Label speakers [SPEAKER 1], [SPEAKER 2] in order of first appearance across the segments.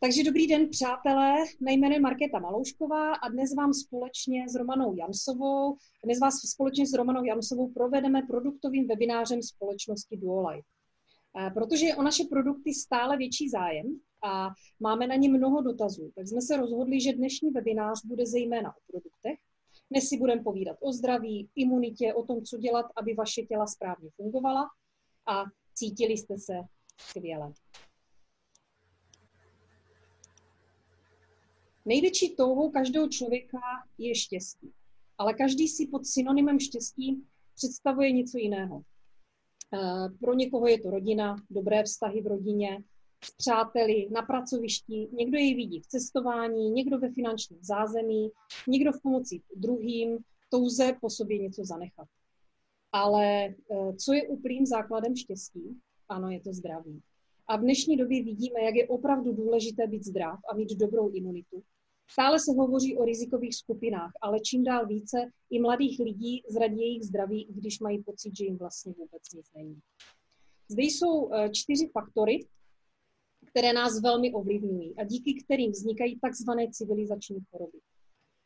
[SPEAKER 1] Takže dobrý den, přátelé, mé jméno je Markéta Maloušková a dnes vás společně s Romanou Jansovou provedeme produktovým webinářem společnosti Duolife. Protože je o naše produkty stále větší zájem a máme na ně mnoho dotazů, tak jsme se rozhodli, že dnešní webinář bude zejména o produktech. Dnes si budeme povídat o zdraví, imunitě, o tom, co dělat, aby vaše těla správně fungovala a cítili jste se skvěle. Největší touhou každého člověka je štěstí, ale každý si pod synonymem štěstí představuje něco jiného. Pro někoho je to rodina, dobré vztahy v rodině, s přáteli, na pracovišti, někdo jej vidí v cestování, někdo ve finančním zázemí, někdo v pomoci druhým, touze po sobě něco zanechat. Ale co je úplným základem štěstí? Ano, je to zdraví. A v dnešní době vidíme, jak je opravdu důležité být zdrav a mít dobrou imunitu. Stále se hovoří o rizikových skupinách, ale čím dál více i mladých lidí zradí jejich zdraví, když mají pocit, že jim vlastně vůbec nic není. Zde jsou 4 faktory, které nás velmi ovlivňují a díky kterým vznikají takzvané civilizační choroby.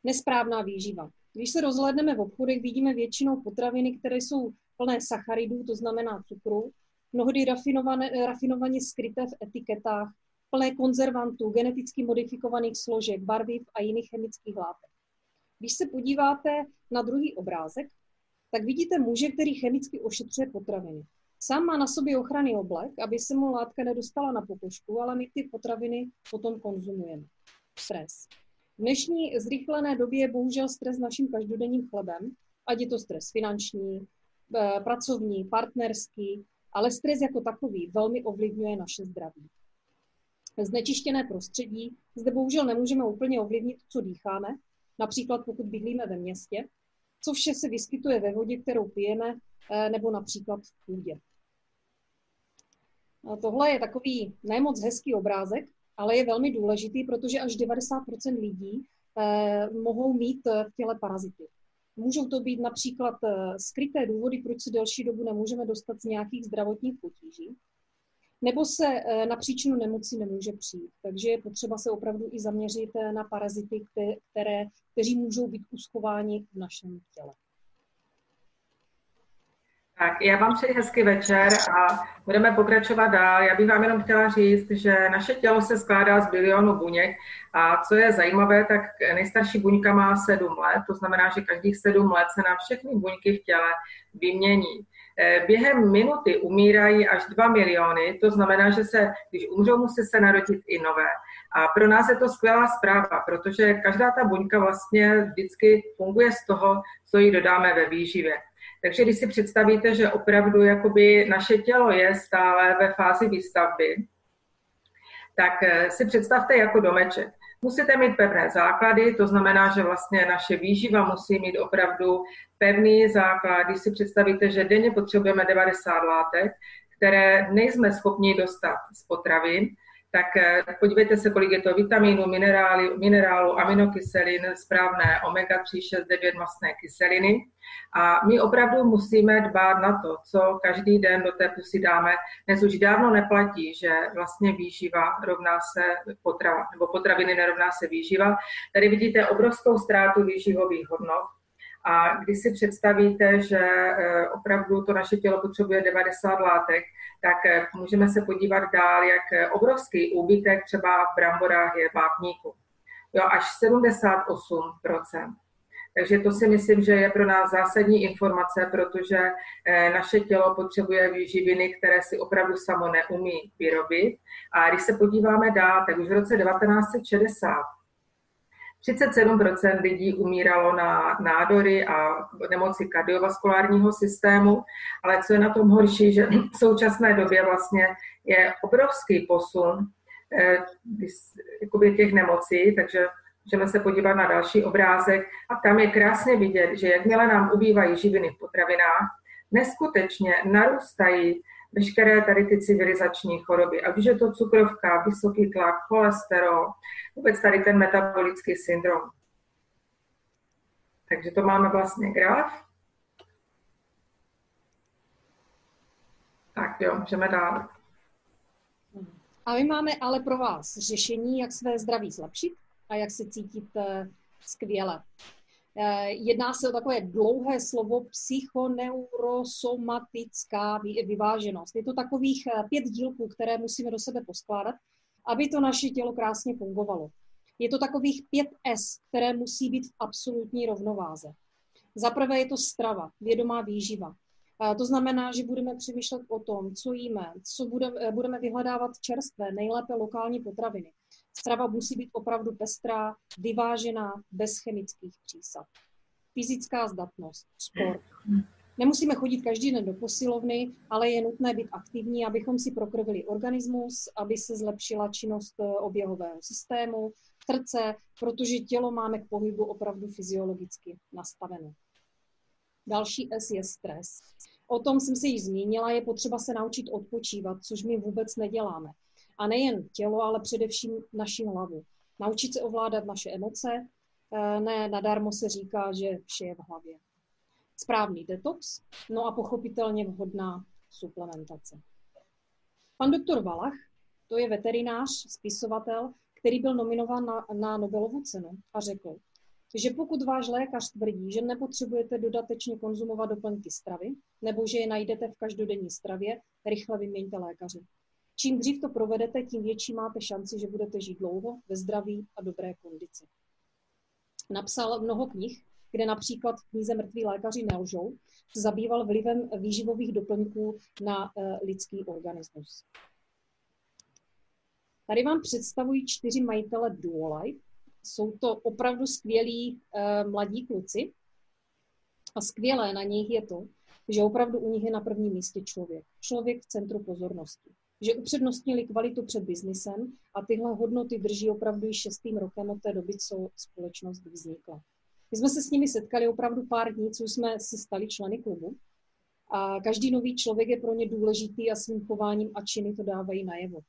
[SPEAKER 1] Nesprávná výživa. Když se rozhlédneme v obchodech, vidíme většinou potraviny, které jsou plné sacharidů, to znamená cukru, mnohdy rafinovaně skryté v etiketách, plné konzervantů, geneticky modifikovaných složek, barviv a jiných chemických látek. Když se podíváte na druhý obrázek, tak vidíte muže, který chemicky ošetřuje potraviny. Sám má na sobě ochranný oblek, aby se mu látka nedostala na pokožku, ale my ty potraviny potom konzumujeme. Stres. V dnešní zrychlené době je bohužel stres naším každodenním chlebem, ať je to stres finanční, pracovní, partnerský, ale stres jako takový velmi ovlivňuje naše zdraví. Znečištěné prostředí, zde bohužel nemůžeme úplně ovlivnit, co dýcháme, například pokud bydlíme ve městě, co vše se vyskytuje ve vodě, kterou pijeme, nebo například v půdě. Tohle je takový nemoc hezký obrázek, ale je velmi důležitý, protože až 90% lidí mohou mít v těle parazity. Můžou to být například skryté důvody, proč se delší dobu nemůžeme dostat z nějakých zdravotních potíží, nebo se na příčinu nemoci nemůže přijít. Takže je potřeba se opravdu i zaměřit na parazity, kteří můžou být uschováni v našem těle.
[SPEAKER 2] Tak, já vám přeji hezký večer a budeme pokračovat dál. Já bych vám jenom chtěla říct, že naše tělo se skládá z bilionu buněk a co je zajímavé, tak nejstarší buňka má 7 let, to znamená, že každých 7 let se nám všechny buňky v těle vymění. Během minuty umírají až 2 miliony, to znamená, že když umřou, musí se narodit i nové. A pro nás je to skvělá zpráva, protože každá ta buňka vlastně vždycky funguje z toho, co jí dodáme ve výživě. Takže když si představíte, že opravdu jakoby naše tělo je stále ve fázi výstavby, tak si představte jako domeček. Musíte mít pevné základy, to znamená, že vlastně naše výživa musí mít opravdu pevný základ. Když si představíte, že denně potřebujeme 90 látek, které nejsme schopni dostat z potravin, tak podívejte se, kolik je to vitamínů, minerálů, aminokyselin, správné omega-3, 6, 9 mastné kyseliny. A my opravdu musíme dbát na to, co každý den do té pusy dáme. Dnes už dávno neplatí, že vlastně výživa rovná se potrava, nebo potraviny nerovná se výživa. Tady vidíte obrovskou ztrátu výživových hodnot. A když si představíte, že opravdu to naše tělo potřebuje 90 látek, tak můžeme se podívat dál, jak obrovský úbytek třeba v bramborách je vápníku. Jo, až 78%. Takže to si myslím, že je pro nás zásadní informace, protože naše tělo potřebuje živiny, které si opravdu samo neumí vyrobit. A když se podíváme dál, tak už v roce 1960 37% lidí umíralo na nádory a nemoci kardiovaskulárního systému, ale co je na tom horší, že v současné době vlastně je obrovský posun těch nemocí, takže můžeme se podívat na další obrázek a tam je krásně vidět, že jakmile nám ubývají živiny v potravinách, neskutečně narůstají veškeré tady ty civilizační choroby. Ať už je to cukrovka, vysoký tlak, cholesterol, vůbec tady ten metabolický syndrom. Takže to máme vlastně graf. Tak jo, můžeme dál.
[SPEAKER 1] A my máme ale pro vás řešení, jak své zdraví zlepšit a jak se cítit skvěle. Jedná se o takové dlouhé slovo psychoneurosomatická vyváženost. Je to takových 5 dílků, které musíme do sebe poskládat, aby to naše tělo krásně fungovalo. Je to takových 5 S, které musí být v absolutní rovnováze. Za prvé je to strava, vědomá výživa. To znamená, že budeme přemýšlet o tom, co jíme, co budeme vyhledávat čerstvé, nejlépe lokální potraviny. Strava musí být opravdu pestrá, vyvážená, bez chemických přísad. Fyzická zdatnost, sport. Nemusíme chodit každý den do posilovny, ale je nutné být aktivní, abychom si prokrvili organismus, aby se zlepšila činnost oběhového systému, srdce, protože tělo máme k pohybu opravdu fyziologicky nastaveno. Další S je stres. O tom jsem se již zmínila, je potřeba se naučit odpočívat, což my vůbec neděláme. A nejen tělo, ale především naši hlavu. Naučit se ovládat naše emoce, ne nadarmo se říká, že vše je v hlavě. Správný detox, no a pochopitelně vhodná suplementace. Pan doktor Valach, to je veterinář, spisovatel, který byl nominován na Nobelovu cenu a řekl, že pokud váš lékař tvrdí, že nepotřebujete dodatečně konzumovat doplňky stravy, nebo že je najdete v každodenní stravě, rychle vyměňte lékaře. Čím dřív to provedete, tím větší máte šanci, že budete žít dlouho, ve zdraví a dobré kondici. Napsal mnoho knih, kde například v knize Mrtví lékaři nelžou, se zabýval vlivem výživových doplňků na lidský organismus. Tady vám představuji 4 majitele Duolife. Jsou to opravdu skvělí mladí kluci a skvělé na nich je to, že opravdu u nich je na prvním místě člověk. Člověk v centru pozornosti. Že upřednostnili kvalitu před biznisem a tyhle hodnoty drží opravdu i 6. rokem od té doby, co společnost vznikla. My jsme se s nimi setkali opravdu pár dní, co jsme se stali členy klubu. A každý nový člověk je pro ně důležitý a svým chováním a činy to dávají najevo.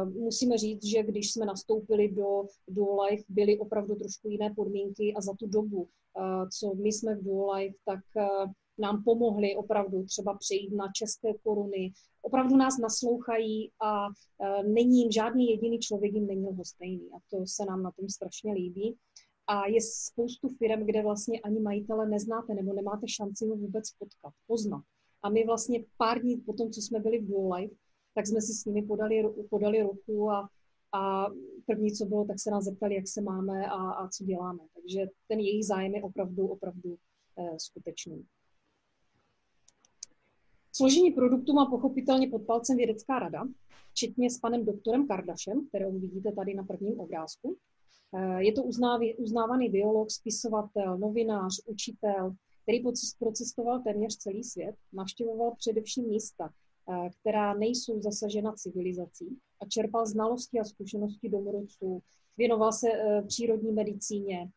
[SPEAKER 1] Musíme říct, že když jsme nastoupili do Duolife, byly opravdu trošku jiné podmínky a za tu dobu, co my jsme v Duolife, tak nám pomohli opravdu třeba přejít na české koruny. Opravdu nás naslouchají a není jim žádný jediný člověk jim není lhostejný. A to se nám na tom strašně líbí. A je spoustu firem, kde vlastně ani majitele neznáte nebo nemáte šanci ho vůbec potkat, poznat. A my vlastně pár dní po tom, co jsme byli v Duolife, tak jsme si s nimi podali ruku a první, co bylo, tak se nás zeptali, jak se máme a co děláme. Takže ten jejich zájem je opravdu skutečný. Složení produktu má pochopitelně pod palcem vědecká rada, včetně s panem doktorem Kardašem, kterého vidíte tady na prvním obrázku. Je to uznávaný biolog, spisovatel, novinář, učitel, který procestoval téměř celý svět, navštěvoval především místa, která nejsou zasažena civilizací a čerpal znalosti a zkušenosti domorodců, věnoval se přírodní medicíně,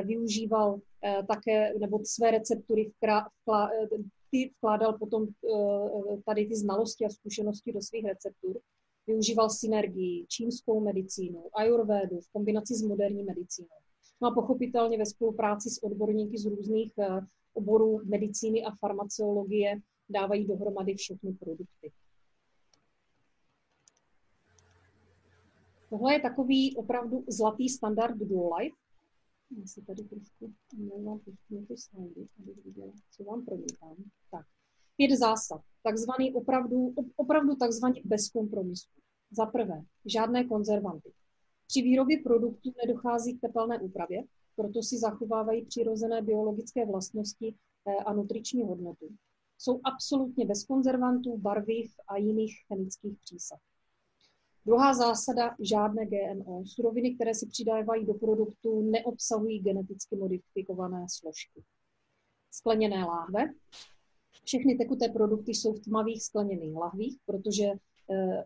[SPEAKER 1] využíval také, nebo své receptury vkládal potom tady ty znalosti a zkušenosti do svých receptur, využíval synergii, čínskou medicínu, ajurvédu v kombinaci s moderní medicínou. No a pochopitelně ve spolupráci s odborníky z různých oborů medicíny a farmaceologie dávají dohromady všechny produkty. Tohle je takový opravdu zlatý standard Duolife. Já si tady trošku omlouvám, pustím ty slajdy, abych viděla, co vám promítám. Tak, 5 zásad, takzvaný opravdu takzvaný bez kompromisu. Za prvé, žádné konzervanty. Při výrobě produktů nedochází k tepelné úpravě, proto si zachovávají přirozené biologické vlastnosti a nutriční hodnotu. Jsou absolutně bez konzervantů, barviv a jiných chemických přísad. Druhá zásada, žádné GMO. Suroviny, které se přidávají do produktů, neobsahují geneticky modifikované složky. Skleněné láhve. Všechny tekuté produkty jsou v tmavých skleněných lahvích, protože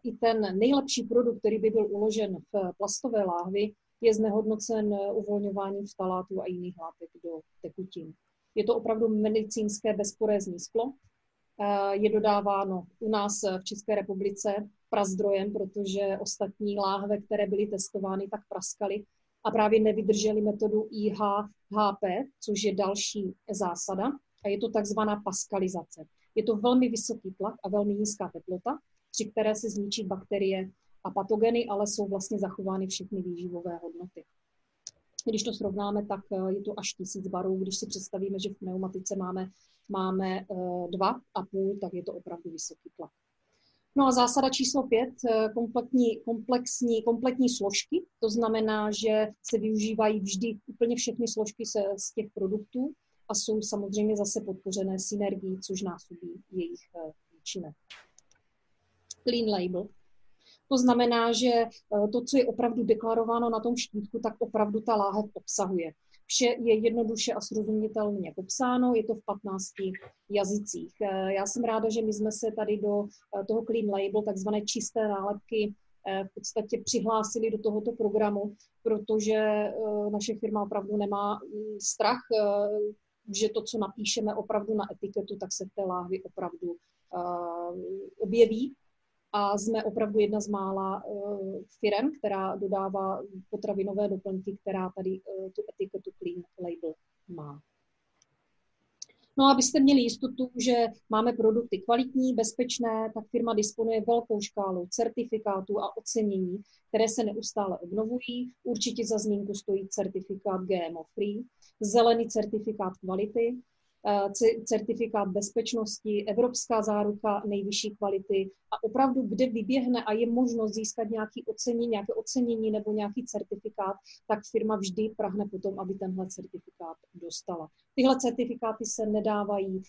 [SPEAKER 1] i ten nejlepší produkt, který by byl uložen v plastové láhvi, je znehodnocen uvolňováním ftalátů a jiných látek do tekutin. Je to opravdu medicínské bezporézní sklo. Je dodáváno u nás v České republice prazdrojem, protože ostatní láhve, které byly testovány, tak praskaly a právě nevydržely metodu IHHP, což je další zásada. A je to takzvaná paskalizace. Je to velmi vysoký tlak a velmi nízká teplota, při které se zničí bakterie a patogeny, ale jsou vlastně zachovány všechny výživové hodnoty. Když to srovnáme, tak je to až 1000 barů. Když si představíme, že v pneumatice máme 2,5, tak je to opravdu vysoký tlak. No a zásada číslo 5, kompletní složky. To znamená, že se využívají vždy úplně všechny složky z těch produktů a jsou samozřejmě zase podpořené synergií, což násobí jejich účinek. Clean label. To znamená, že to, co je opravdu deklarováno na tom štítku, tak opravdu ta láhev obsahuje. Vše je jednoduše a srozumitelně popsáno, je to v 15 jazycích. Já jsem ráda, že my jsme se tady do toho Clean Label, takzvané čisté nálepky, v podstatě přihlásili do tohoto programu, protože naše firma opravdu nemá strach, že to, co napíšeme opravdu na etiketu, tak se v té láhvi opravdu objeví. A jsme opravdu jedna z mála firem, která dodává potravinové doplňky, která tady tu etiketu Clean Label má. No a abyste měli jistotu, že máme produkty kvalitní, bezpečné, tak firma disponuje velkou škálou certifikátů a ocenění, které se neustále obnovují. Určitě za zmínku stojí certifikát GMO Free, zelený certifikát kvality, certifikát bezpečnosti, evropská záruka nejvyšší kvality a opravdu, kde vyběhne a je možnost získat nějaké ocenění nebo nějaký certifikát, tak firma vždy prahne potom, aby tenhle certifikát dostala. Tyhle certifikáty se nedávají,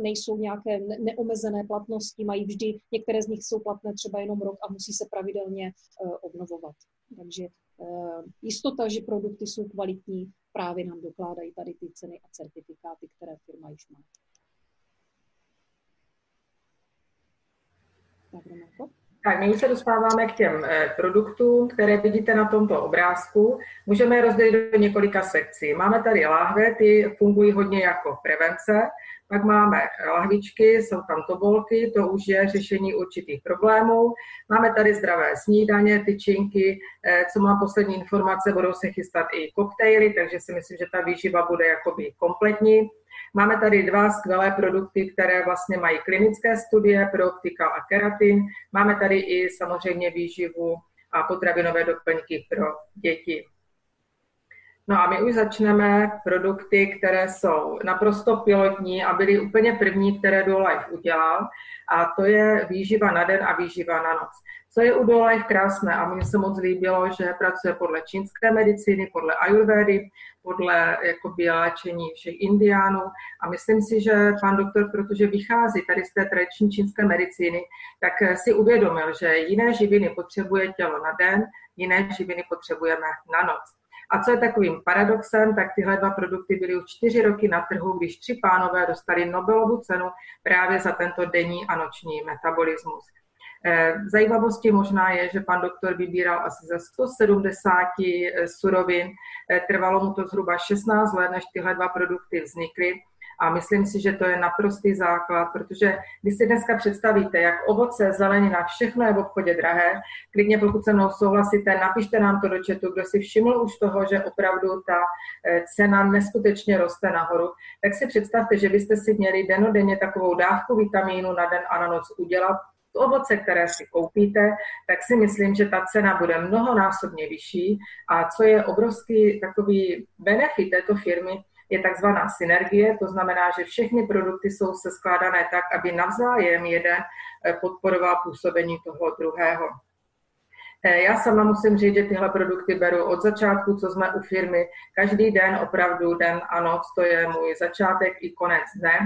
[SPEAKER 1] nejsou nějaké neomezené platnosti, mají vždy, některé z nich jsou platné třeba jenom rok a musí se pravidelně obnovovat. Takže jistota, že produkty jsou kvalitní, právě nám dokládají tady ty ceny a certifikáty, které firma již má.
[SPEAKER 2] Tak, my už se dostáváme k těm produktům, které vidíte na tomto obrázku. Můžeme je rozdělit do několika sekcí. Máme tady láhve, ty fungují hodně jako prevence. Pak máme lahvičky, jsou tam tobolky, to už je řešení určitých problémů. Máme tady zdravé snídaně, tyčinky, co mám poslední informace, budou se chystat i koktejly, takže si myslím, že ta výživa bude jakoby kompletní. Máme tady 2 skvělé produkty, které vlastně mají klinické studie pro optikal a keratin. Máme tady i samozřejmě výživu a potravinové doplňky pro děti. No a my už začneme produkty, které jsou naprosto pilotní a byly úplně první, které DuoLife udělal. A to je výživa na den a výživa na noc. Co je u DuoLife krásné a mně se moc líbilo, že pracuje podle čínské medicíny, podle ajurvédy, podle jakoby léčení všech indiánů. A myslím si, že pan doktor, protože vychází tady z té tradiční čínské medicíny, tak si uvědomil, že jiné živiny potřebuje tělo na den, jiné živiny potřebujeme na noc. A co je takovým paradoxem, tak tyhle 2 produkty byly už 4 roky na trhu, když 3 pánové dostali Nobelovu cenu právě za tento denní a noční metabolismus. Zajímavostí možná je, že pan doktor vybíral asi ze 170 surovin, trvalo mu to zhruba 16 let, než tyhle 2 produkty vznikly. A myslím si, že to je naprostý základ, protože když si dneska představíte, jak ovoce, zelenina, všechno je v obchodě drahé, klidně pokud se mnou souhlasíte, napište nám to do chatu, kdo si všiml už toho, že opravdu ta cena neskutečně roste nahoru, tak si představte, že byste si měli dennodenně takovou dávku vitamínu na den a na noc udělat. Ovoce, které si koupíte, tak si myslím, že ta cena bude mnohonásobně vyšší. A co je obrovský takový benefit této firmy, je takzvaná synergie, to znamená, že všechny produkty jsou seskládané tak, aby navzájem jeden podporoval působení toho druhého. Já sama musím říct, že tyhle produkty beru od začátku, co jsme u firmy. Každý den, opravdu den a noc, to je můj začátek i konec dne.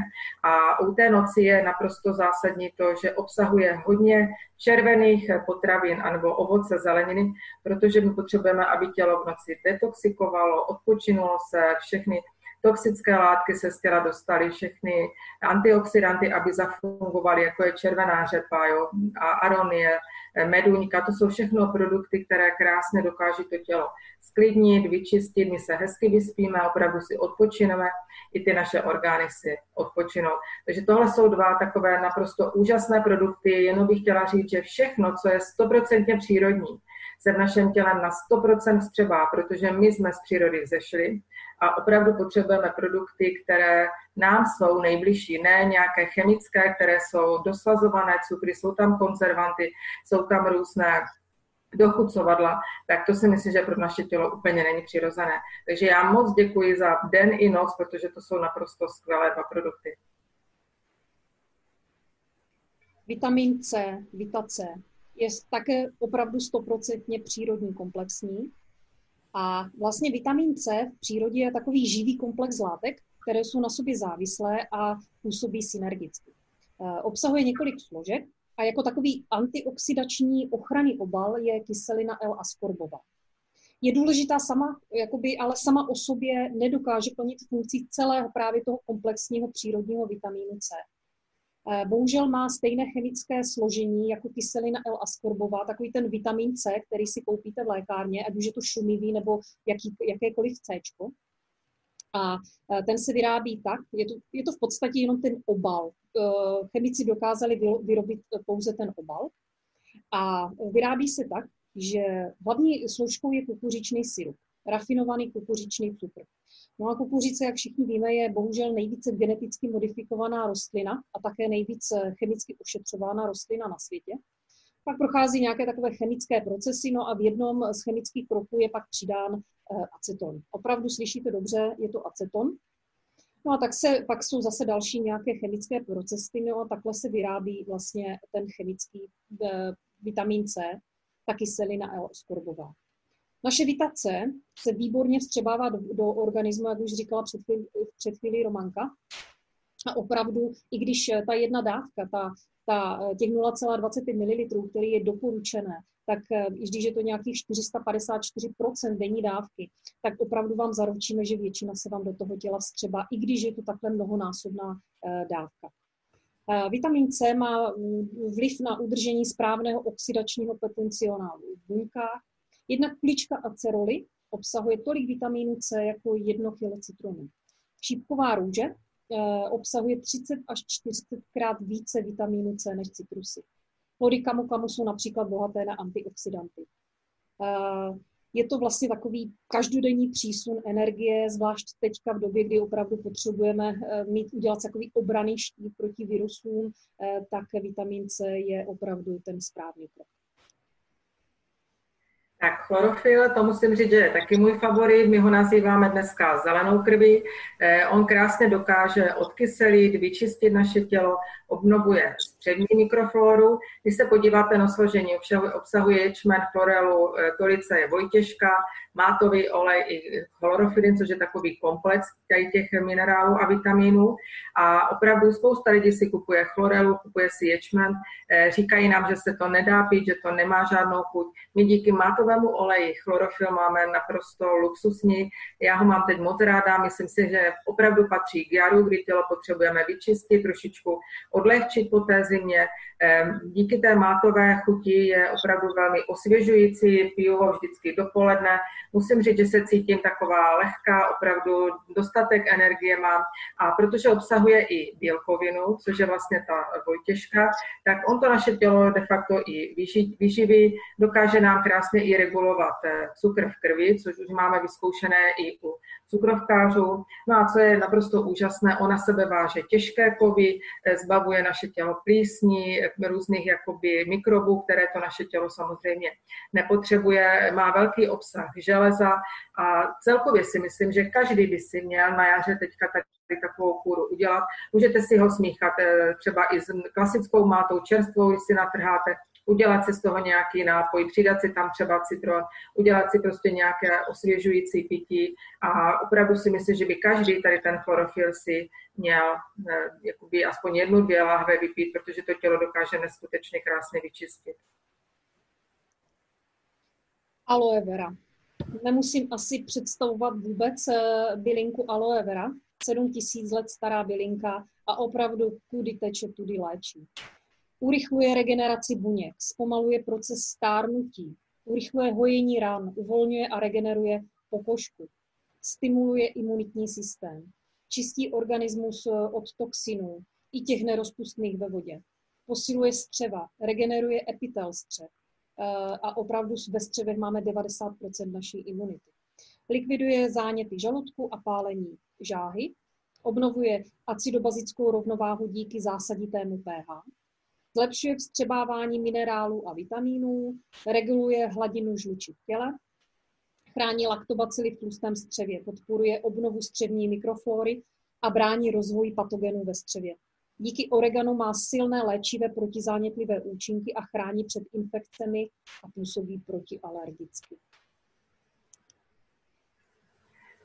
[SPEAKER 2] A u té noci je naprosto zásadní to, že obsahuje hodně červených potravin anebo ovoce, zeleniny, protože my potřebujeme, aby tělo v noci detoxikovalo, odpočinulo se, všechny toxické látky se z těla dostaly, všechny antioxidanty, aby zafungovaly, jako je červená řepa, jo, a aronie, meduňka, to jsou všechno produkty, které krásně dokáží to tělo sklidnit, vyčistit, my se hezky vyspíme, opravdu si odpočineme, i ty naše orgány si odpočinou. Takže tohle jsou 2 takové naprosto úžasné produkty, jenom bych chtěla říct, že všechno, co je 100% přírodní, se v našem tělem na 100% vstřebá, protože my jsme z přírody vzešli a opravdu potřebujeme produkty, které nám jsou nejbližší, ne nějaké chemické, které jsou doslazované cukry, jsou tam konzervanty, jsou tam různé dochucovadla, tak to si myslím, že pro naše tělo úplně není přirozené. Takže já moc děkuji za den i noc, protože to jsou naprosto skvělé dva produkty.
[SPEAKER 1] Vitamin C, Vita C, je také opravdu 100% přírodní komplexní. A vlastně vitamin C v přírodě je takový živý komplex látek, které jsou na sobě závislé a působí synergicky. Obsahuje několik složek a jako takový antioxidační ochranný obal je kyselina L-askorbová. Je důležitá ale sama o sobě nedokáže plnit funkci celého právě toho komplexního přírodního vitamínu C. Bohužel má stejné chemické složení jako kyselina L-askorbová, takový ten vitamin C, který si koupíte v lékárně, ať už je to šumivý nebo jakékoliv C. A ten se vyrábí tak, je to v podstatě jenom ten obal. Chemici dokázali vyrobit pouze ten obal. A vyrábí se tak, že hlavní složkou je kukuřičný syrup, rafinovaný kukuřičný cukr. No a kukuřice, jak všichni víme, je bohužel nejvíce geneticky modifikovaná rostlina a také nejvíce chemicky ošetřovaná rostlina na světě. Pak prochází nějaké takové chemické procesy, no a v jednom z chemických kroků je pak přidán aceton. Opravdu slyšíte dobře, je to aceton. No a pak jsou zase další nějaké chemické procesy, no a takhle se vyrábí vlastně ten chemický vitamin C, ta kyselina L-askorbová. Naše Vita C se výborně vstřebává do organismu, jak už říkala před chvílí Romanka. A opravdu, i když ta jedna dávka, těch 0,25 ml, který je doporučené, tak i když je to nějakých 454% denní dávky, tak opravdu vám zaručíme, že většina se vám do toho těla vstřebá, i když je to takhle mnohonásobná dávka. Vitamin C má vliv na udržení správného oxidačního potenciálu v buňkách. Jedna kulička aceroly obsahuje tolik vitamínu C jako 1 kg citronu. Šípková růže obsahuje 30 až 40krát více vitamínu C než citrusy. Plody kamu jsou například bohaté na antioxidanty. Je to vlastně takový každodenní přísun energie, zvlášť teďka v době, kdy opravdu potřebujeme udělat takový obranný štít proti virusům, tak vitamin C je opravdu ten správný krok.
[SPEAKER 2] Tak chlorofyl, to musím říct, že je taky můj favorit, my ho nazýváme dneska zelenou krví. On krásně dokáže odkyselit, vyčistit naše tělo, obnovuje střevní mikrofloru. Když se podíváte na složení, obsahuje ječmen, chlorelu, tolice je vojtěžka, mátový olej i chlorofylin, což je takový komplex těch minerálů a vitaminů. A opravdu spousta lidí si kupuje chlorelu, kupuje si ječmen, říkají nám, že se to nedá pít, že to nemá žádnou chuť. My díky mátovému oleji chlorofyl máme naprosto luxusní. Já ho mám teď moc ráda, myslím si, že opravdu patří k jaru, kdy tělo potřebujeme vyčistit, trošičku odlehčit po té zimě. Díky té mátové chuti je opravdu velmi osvěžující, piju ho vždycky dopoledne. Musím říct, že se cítím taková lehká, opravdu dostatek energie mám. A protože obsahuje i bílkovinu, což je vlastně ta vojtěžka, tak on to naše tělo de facto i vyživí, dokáže nám krásně i regulovat cukr v krvi, což už máme vyzkoušené i u cukrovkářů. No a co je naprosto úžasné, ona sebe váže těžké kovy, zbavuje naše tělo plísní, různých jakoby mikrobů, které to naše tělo samozřejmě nepotřebuje, má velký obsah železa a celkově si myslím, že každý by si měl na jaře teďka tady takovou kůru udělat. Můžete si ho smíchat třeba i s klasickou mátou čerstvou, když si natrháte, udělat si z toho nějaký nápoj, přidat si tam třeba citron, udělat si prostě nějaké osvěžující pití a opravdu si myslím, že by každý tady ten chlorofyl si měl jakoby aspoň 1-2 láhve vypít, protože to tělo dokáže neskutečně krásně vyčistit.
[SPEAKER 1] Aloe vera. Nemusím asi představovat vůbec bylinku aloe vera. 7000 let stará bylinka a opravdu kudy teče, tudy léčí. Urychluje regeneraci buněk, zpomaluje proces stárnutí, urychluje hojení ran, uvolňuje a regeneruje pokožku, stimuluje imunitní systém, čistí organismus od toxinů, i těch nerozpustných ve vodě, posiluje střeva, regeneruje epitel střev a opravdu ve střevech máme 90% naší imunity. Likviduje záněty žaludku a pálení žáhy, obnovuje acidobazickou rovnováhu díky zásaditému pH, Zlepšuje vstřebávání minerálů a vitamínů, reguluje hladinu žluči v těle, chrání laktobacily v tlustém střevě, podporuje obnovu střevní mikroflóry a brání rozvoji patogenů ve střevě. Díky oreganu má silné léčivé protizánětlivé účinky a chrání před infekcemi a působí protialergicky.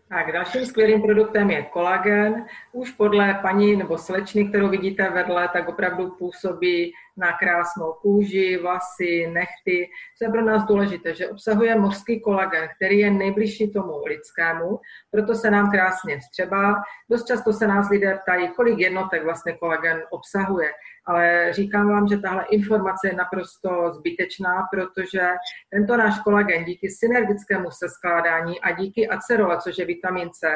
[SPEAKER 2] Tak dalším skvělým produktem je kolagen. Už podle paní nebo slečny, kterou vidíte vedle, tak opravdu působí na krásnou kůži, vlasy, nehty. Co je pro nás důležité, že obsahuje mořský kolagen, který je nejbližší tomu lidskému, proto se nám krásně vstřebá. Dost často se nás lidé ptají, kolik jednotek vlastně kolagen obsahuje. Ale říkám vám, že tahle informace je naprosto zbytečná, protože tento náš kolagen díky synergickému seskládání a díky acerole, což je vitamin C,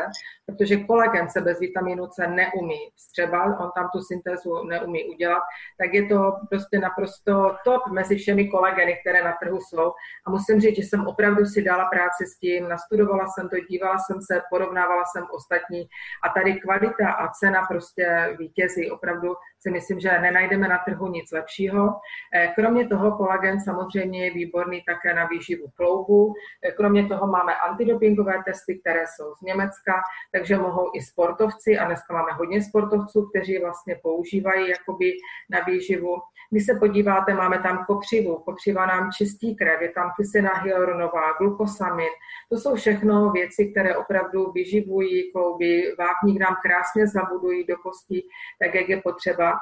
[SPEAKER 2] protože kolagen se bez vitaminu C neumí vstřebat, on tam tu syntézu neumí udělat, tak je to prostě naprosto top mezi všemi kolageny, které na trhu jsou. A musím říct, že jsem opravdu si dala práci s tím, nastudovala jsem to, dívala jsem se, porovnávala jsem ostatní a tady kvalita a cena prostě vítězí. Opravdu si myslím, že nenajdeme na trhu nic lepšího. Kromě toho kolagen samozřejmě je výborný také na výživu kloubu. Kromě toho máme antidopingové testy, které jsou z Německa, takže mohou i sportovci, a dneska máme hodně sportovců, kteří vlastně používají jakoby na výživu. Když se podíváte, máme tam kopřivu, kopřiva nám čistí krev, je tam kyselina hyaluronová, glukosamin. To jsou všechno věci, které opravdu vyživují klouby, vápník nám krásně zabudují do kostí, tak jak je potřeba.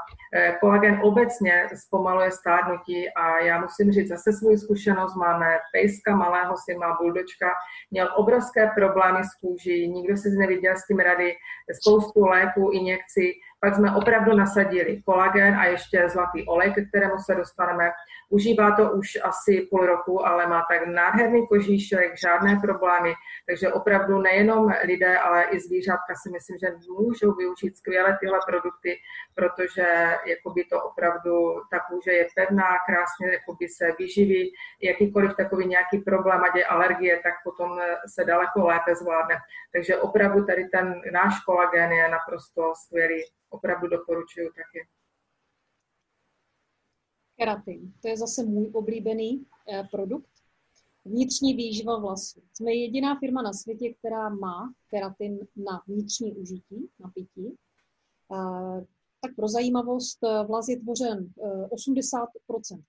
[SPEAKER 2] Kolagen obecně zpomaluje stárnutí a já musím říct zase svou zkušenost, máme pejska, malého syna, buldočka, měl obrovské problémy s kůží, nikdo si neviděl s tím rady, spoustu léků, injekcí, pak jsme opravdu nasadili kolagen a ještě zlatý olej, ke kterému se dostaneme. Užívá to už asi půl roku, ale má tak nádherný kožíšek, žádné problémy, takže opravdu nejenom lidé, ale i zvířátka si myslím, že můžou využít skvěle tyhle produkty, protože jakoby to opravdu, ta kůže je pevná, krásně jakoby se vyživí, jakýkoliv takový nějaký problém, ať je alergie, tak potom se daleko lépe zvládne. Takže opravdu tady ten náš kolagen je naprosto skvělý. Opravdu doporučuju taky.
[SPEAKER 1] Keratin. To je zase můj oblíbený produkt. Vnitřní výživa vlasů. Jsme jediná firma na světě, která má keratin na vnitřní užití, na pití. Tak pro zajímavost, vlas je tvořen 80%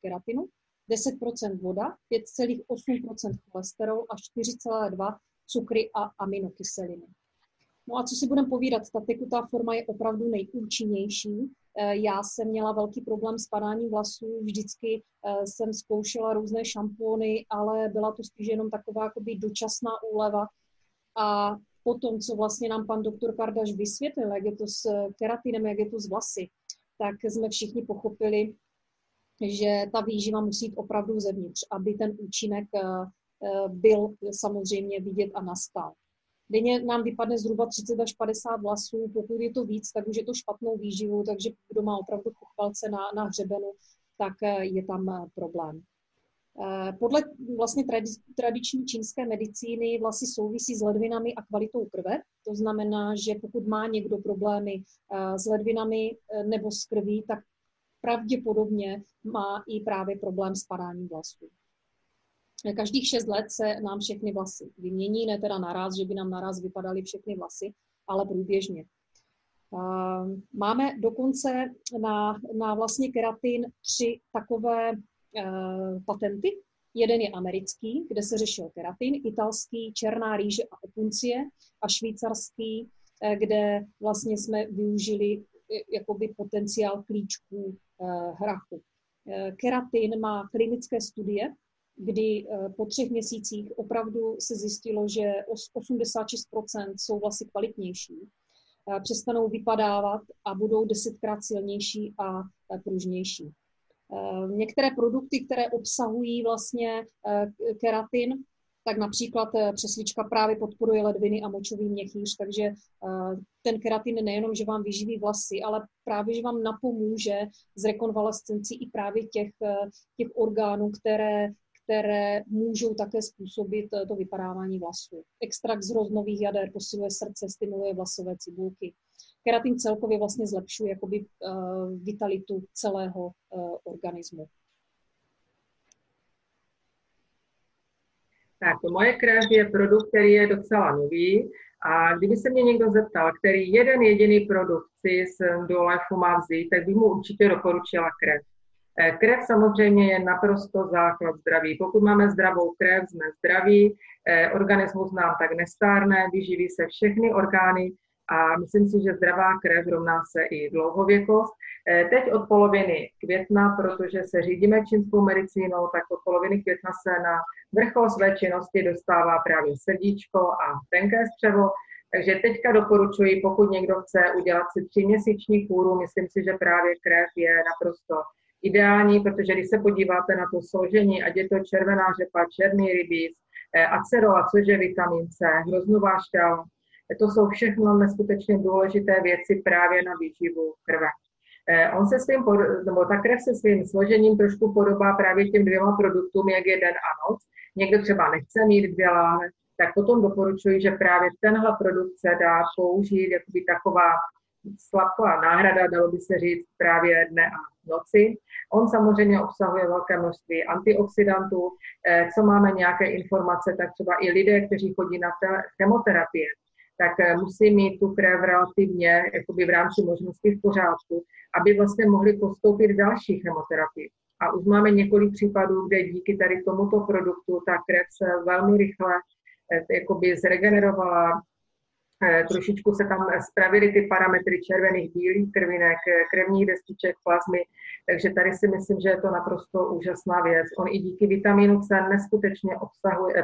[SPEAKER 1] keratinu, 10% voda, 5,8% cholesterol a 4,2% cukry a aminokyseliny. No a co si budeme povídat, ta tekutá forma je opravdu nejúčinnější. Já jsem měla velký problém s padáním vlasů, vždycky jsem zkoušela různé šampóny, ale byla to spíš jenom taková jakoby dočasná úleva. A potom, co vlastně nám pan doktor Kardaš vysvětlil, jak je to s keratinem, jak je to s vlasy, tak jsme všichni pochopili, že ta výživa musí jít opravdu zevnitř, aby ten účinek byl samozřejmě vidět a nastal. Denně nám vypadne zhruba 30 až 50 vlasů, pokud je to víc, tak už je to špatnou výživu, takže kdo má opravdu pochvalce na hřebenu, tak je tam problém. Podle vlastně tradiční čínské medicíny vlasy souvisí s ledvinami a kvalitou krve. To znamená, že pokud má někdo problémy s ledvinami nebo s krví, tak pravděpodobně má i právě problém s padáním vlasů. Každých 6 let se nám všechny vlasy vymění, ne teda naraz, že by nám naraz vypadaly všechny vlasy, ale průběžně. Máme dokonce na vlastně keratin 3 takové patenty. Jeden je americký, kde se řešil keratin, italský černá rýže a opuncie a švýcarský, kde vlastně jsme využili jakoby potenciál klíčků hrachu. Keratin má klinické studie, kdy po 3 měsících opravdu se zjistilo, že 86% jsou vlasy kvalitnější, přestanou vypadávat a budou 10krát silnější a pružnější. Některé produkty, které obsahují vlastně keratin, tak například přeslička právě podporuje ledviny a močový měchýř, takže ten keratin nejenom, že vám vyživí vlasy, ale právě, že vám napomůže s rekonvalescencí i právě těch orgánů, které můžou také způsobit to vypadávání vlasů. Extrakt z hroznových jader posiluje srdce, stimuluje vlasové cibulky. Keratin celkově vlastně zlepšuje jakoby vitalitu celého organismu.
[SPEAKER 2] Tak, moje krev je produkt, který je docela nový a kdyby se mě někdo zeptal, který jeden jediný produkt si do Lifeu má vzít, tak bych mu určitě doporučila krev. Krev samozřejmě je naprosto základ zdraví. Pokud máme zdravou krev, jsme zdraví, organismus nám tak nestárne, vyživí se všechny orgány a myslím si, že zdravá krev rovná se i dlouhověkost. Teď od poloviny května, protože se řídíme čínskou medicínou, tak od poloviny května se na vrchol své činnosti dostává právě srdíčko a tenké střevo. Takže teďka doporučuji, pokud někdo chce udělat si 3měsíční kůru, myslím si, že právě krev je naprosto ideální, protože když se podíváte na to složení, ať je to červená řepa, černý rybíz, acerola, což je vitamin C, hroznová šťáva, to jsou všechno neskutečně důležité věci právě na výživu krve. Ta krev se svým složením trošku podobá právě těm 2 produktům, jak je den a noc. Někdo třeba nechce mít 2 láhve, tak potom doporučuji, že právě tenhle produkt se dá použít jakoby taková slabká náhrada, dalo by se říct, právě dne a noci. On samozřejmě obsahuje velké množství antioxidantů. Co máme nějaké informace, tak třeba i lidé, kteří chodí na chemoterapie, tak musí mít tu krev relativně jakoby v rámci možností v pořádku, aby vlastně mohli postoupit další chemoterapii. A už máme několik případů, kde díky tady tomuto produktu ta krev se velmi rychle jakoby zregenerovala, trošičku se tam spravily ty parametry červených, bílých krvinek, krevních destiček, plazmy, takže tady si myslím, že je to naprosto úžasná věc. On i díky vitamínu C neskutečně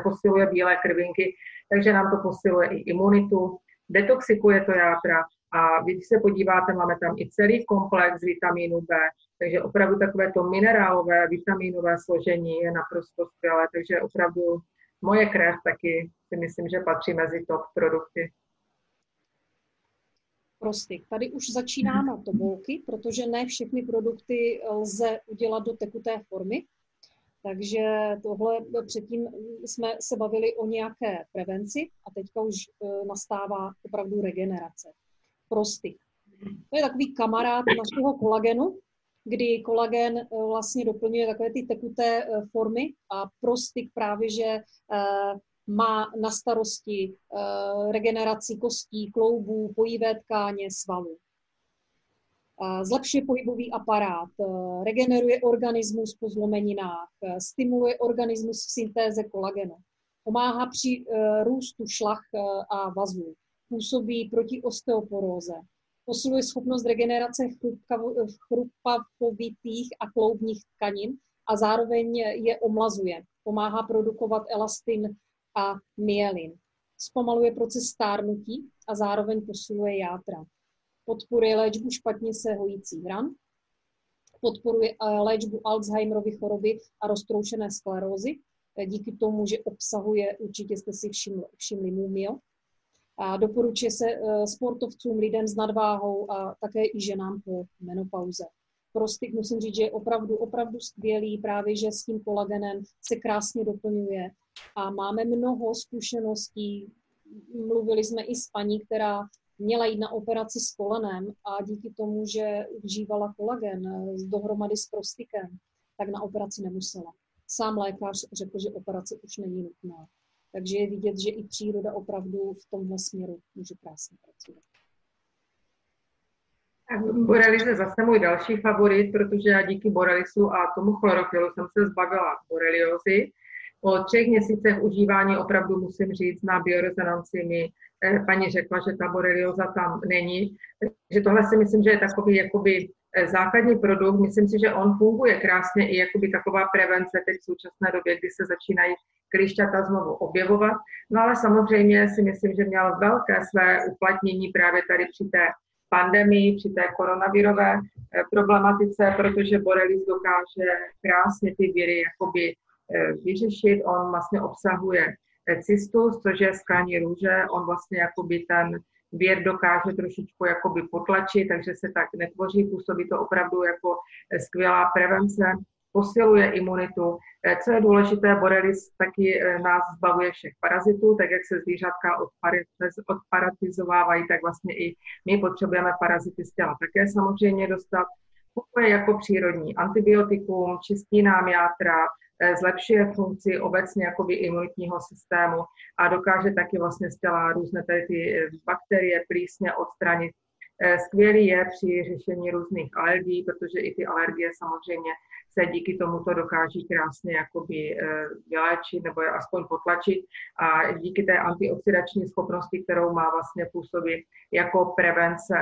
[SPEAKER 2] posiluje bílé krvinky, takže nám to posiluje i imunitu, detoxikuje to játra a když se podíváte, máme tam i celý komplex vitamínu B, takže opravdu takové to minerálové, vitamínové složení je naprosto skvělé, takže opravdu moje krev taky si myslím, že patří mezi top produkty.
[SPEAKER 1] Prostyk. Tady už začínáme tobolky, protože ne všechny produkty lze udělat do tekuté formy. Takže tohle předtím jsme se bavili o nějaké prevenci a teďka už nastává opravdu regenerace. Prostyk. To je takový kamarád našeho kolagenu, kdy kolagen vlastně doplňuje takové ty tekuté formy a prostyk právě, že má na starosti regeneraci kostí, kloubů, pojivé tkáně, svalů. Zlepšuje pohybový aparát, regeneruje organismus po zlomeninách, stimuluje organismus v syntéze kolagenu, pomáhá při růstu šlach a vazů, působí proti osteoporóze, posiluje schopnost regenerace chrupavovitých a kloubních tkanin a zároveň je omlazuje. Pomáhá produkovat elastin a myelin. Zpomaluje proces stárnutí a zároveň posiluje játra. Podporuje léčbu špatně se hojících ran, podporuje léčbu Alzheimerovy choroby a roztroušené sklerózy, díky tomu, že obsahuje, určitě jste si všimli, mumio. A doporučuje se sportovcům, lidem s nadváhou a také i ženám po menopauze. Prostyk musím říct, že je opravdu skvělý, právě že s tím kolagenem se krásně doplňuje. A máme mnoho zkušeností. Mluvili jsme i s paní, která měla jít na operaci s kolenem a díky tomu, že užívala kolagen dohromady s prostykem, tak na operaci nemusela. Sám lékař řekl, že operace už není nutná. Takže je vidět, že i příroda opravdu v tomhle směru může krásně pracovat.
[SPEAKER 2] Borelis je zase můj další favorit, protože já díky borelisu a tomu chlorofilu jsem se zbavila boreliozy. Po 3 měsících užívání opravdu musím říct, na biorezonanci mi paní řekla, že ta borelioza tam není. Takže tohle si myslím, že je takový jakoby základní produkt. Myslím si, že on funguje krásně i jakoby taková prevence teď v současné době, kdy se začínají klíšťata znovu objevovat. No ale samozřejmě si myslím, že měl velké své uplatnění právě tady při té pandemii, při té koronavirové problematice, protože borelis dokáže krásně ty viry jakoby vyřešit. On vlastně obsahuje cystus, což je skalní růže. On vlastně jakoby ten vir dokáže trošičku jakoby potlačit, takže se tak netvoří, působí to opravdu jako skvělá prevence. posiluje imunitu. Co je důležité, Borelis taky nás zbavuje všech parazitů, tak jak se zvířatka odparatizovávají, tak vlastně i my potřebujeme parazity z těla také samozřejmě dostat. Funguje jako přírodní antibiotikum, čistí nám játra, zlepšuje funkci obecně jakoby imunitního systému a dokáže taky vlastně z těla různé ty bakterie, plísně odstranit. Skvělý je při řešení různých alergií, protože i ty alergie samozřejmě se díky tomuto dokáží krásně jakoby vyléčit nebo je aspoň potlačit a díky té antioxidační schopnosti, kterou má vlastně působit jako prevence.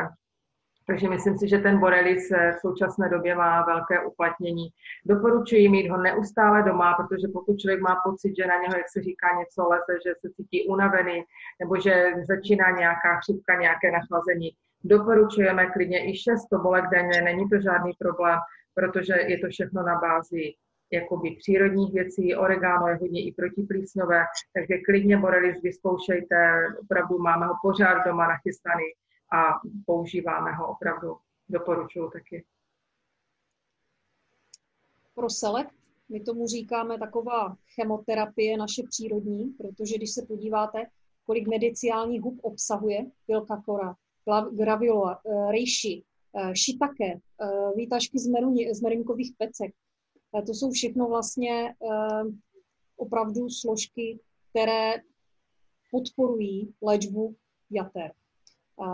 [SPEAKER 2] Takže myslím si, že ten Borelis v současné době má velké uplatnění. Doporučuji mít ho neustále doma, protože pokud člověk má pocit, že na něho, jak se říká, něco leze, že se cítí unavený, nebo že začíná nějaká chřipka, nějaké nachlazení, doporučujeme klidně i 6 tobolek denně, není to žádný problém, protože je to všechno na bázi jakoby přírodních věcí, oregano je hodně i protiplísňové, takže klidně Borelis vyzkoušejte, opravdu máme ho pořád doma nachystaný a používáme ho opravdu, doporučuji taky.
[SPEAKER 1] Pro selekt, my tomu říkáme taková chemoterapie naše přírodní, protože když se podíváte, kolik medicinálních hub obsahuje Vilcacora, graviola, reishi, shiitake, výtažky z merinkových pecek. To jsou všechno vlastně opravdu složky, které podporují léčbu jater.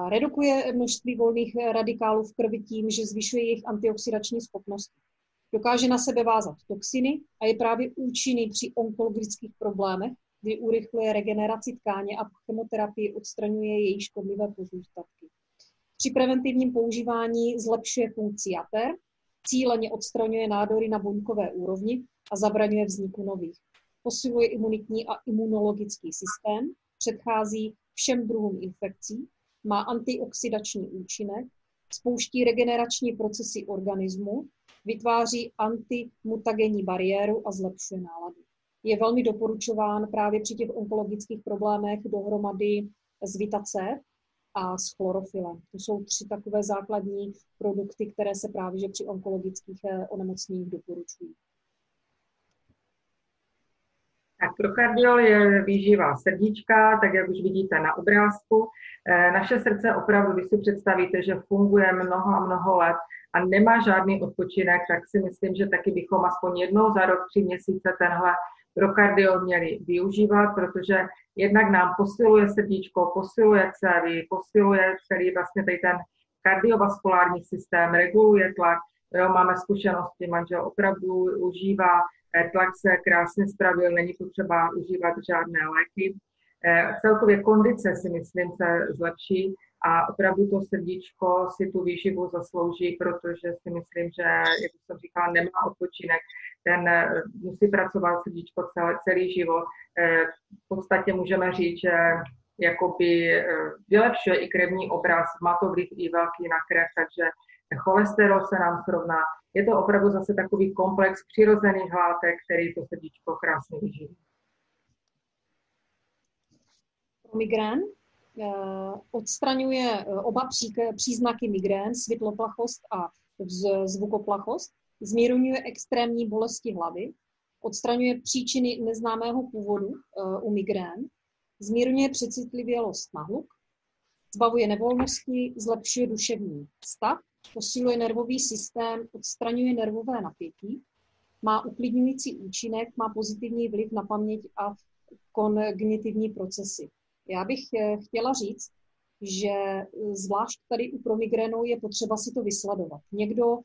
[SPEAKER 1] Redukuje množství volných radikálů v krvi tím, že zvyšuje jejich antioxidační schopnosti. Dokáže na sebe vázat toxiny a je právě účinný při onkologických problémech, kdy urychluje regeneraci tkáně a chemoterapii odstraňuje její škodlivé pozůstatky. Při preventivním používání zlepšuje funkci jater, cíleně odstraňuje nádory na buňkové úrovni a zabraňuje vzniku nových. Posiluje imunitní a imunologický systém, předchází všem druhům infekcí, má antioxidační účinek, spouští regenerační procesy organismu, vytváří antimutagenní bariéru a zlepšuje náladu. Je velmi doporučován právě při těch onkologických problémech dohromady s Vita C a s chlorofilem. To jsou 3 takové základní produkty, které se právě že při onkologických onemocněních doporučují.
[SPEAKER 2] Tak prokardiol je výživa srdíčka, tak jak už vidíte na obrázku. Naše srdce opravdu, když si představíte, že funguje mnoho a mnoho let a nemá žádný odpočinek, tak si myslím, že taky bychom aspoň jednou za rok, 3 měsíce tenhle prokardiol měli využívat, protože jednak nám posiluje srdíčko, posiluje cévy, posiluje celý vlastně tady ten kardiovaskulární systém, reguluje tlak. Jo, máme zkušenosti, manžel opravdu užívá, tlak se krásně spravil, není potřeba užívat žádné léky. Celkově kondice si myslím se zlepší a opravdu to srdíčko si tu výživu zaslouží, protože si myslím, že, jak jsem říkala, nemá odpočinek. Ten musí pracovat srdíčko celý život. V podstatě můžeme říct, že jakoby vylepšuje i krevní obraz, má to vliv i velký na krev, takže cholesterol se nám srovná. Je to opravdu zase takový komplex přirozených látek, který to srdíčko krásně vyživí.
[SPEAKER 1] Migrén odstraňuje oba příznaky migrén, světloplachost a zvukoplachost, zmírňuje extrémní bolesti hlavy, odstraňuje příčiny neznámého původu u migrén, zmírňuje přecitlivělost na hluk, zbavuje nevolnosti, zlepšuje duševní stav, posiluje nervový systém, odstraňuje nervové napětí, má uklidňující účinek, má pozitivní vliv na paměť a kognitivní procesy. Já bych chtěla říct, že zvlášť tady u promigrénu je potřeba si to vysledovat. Někdo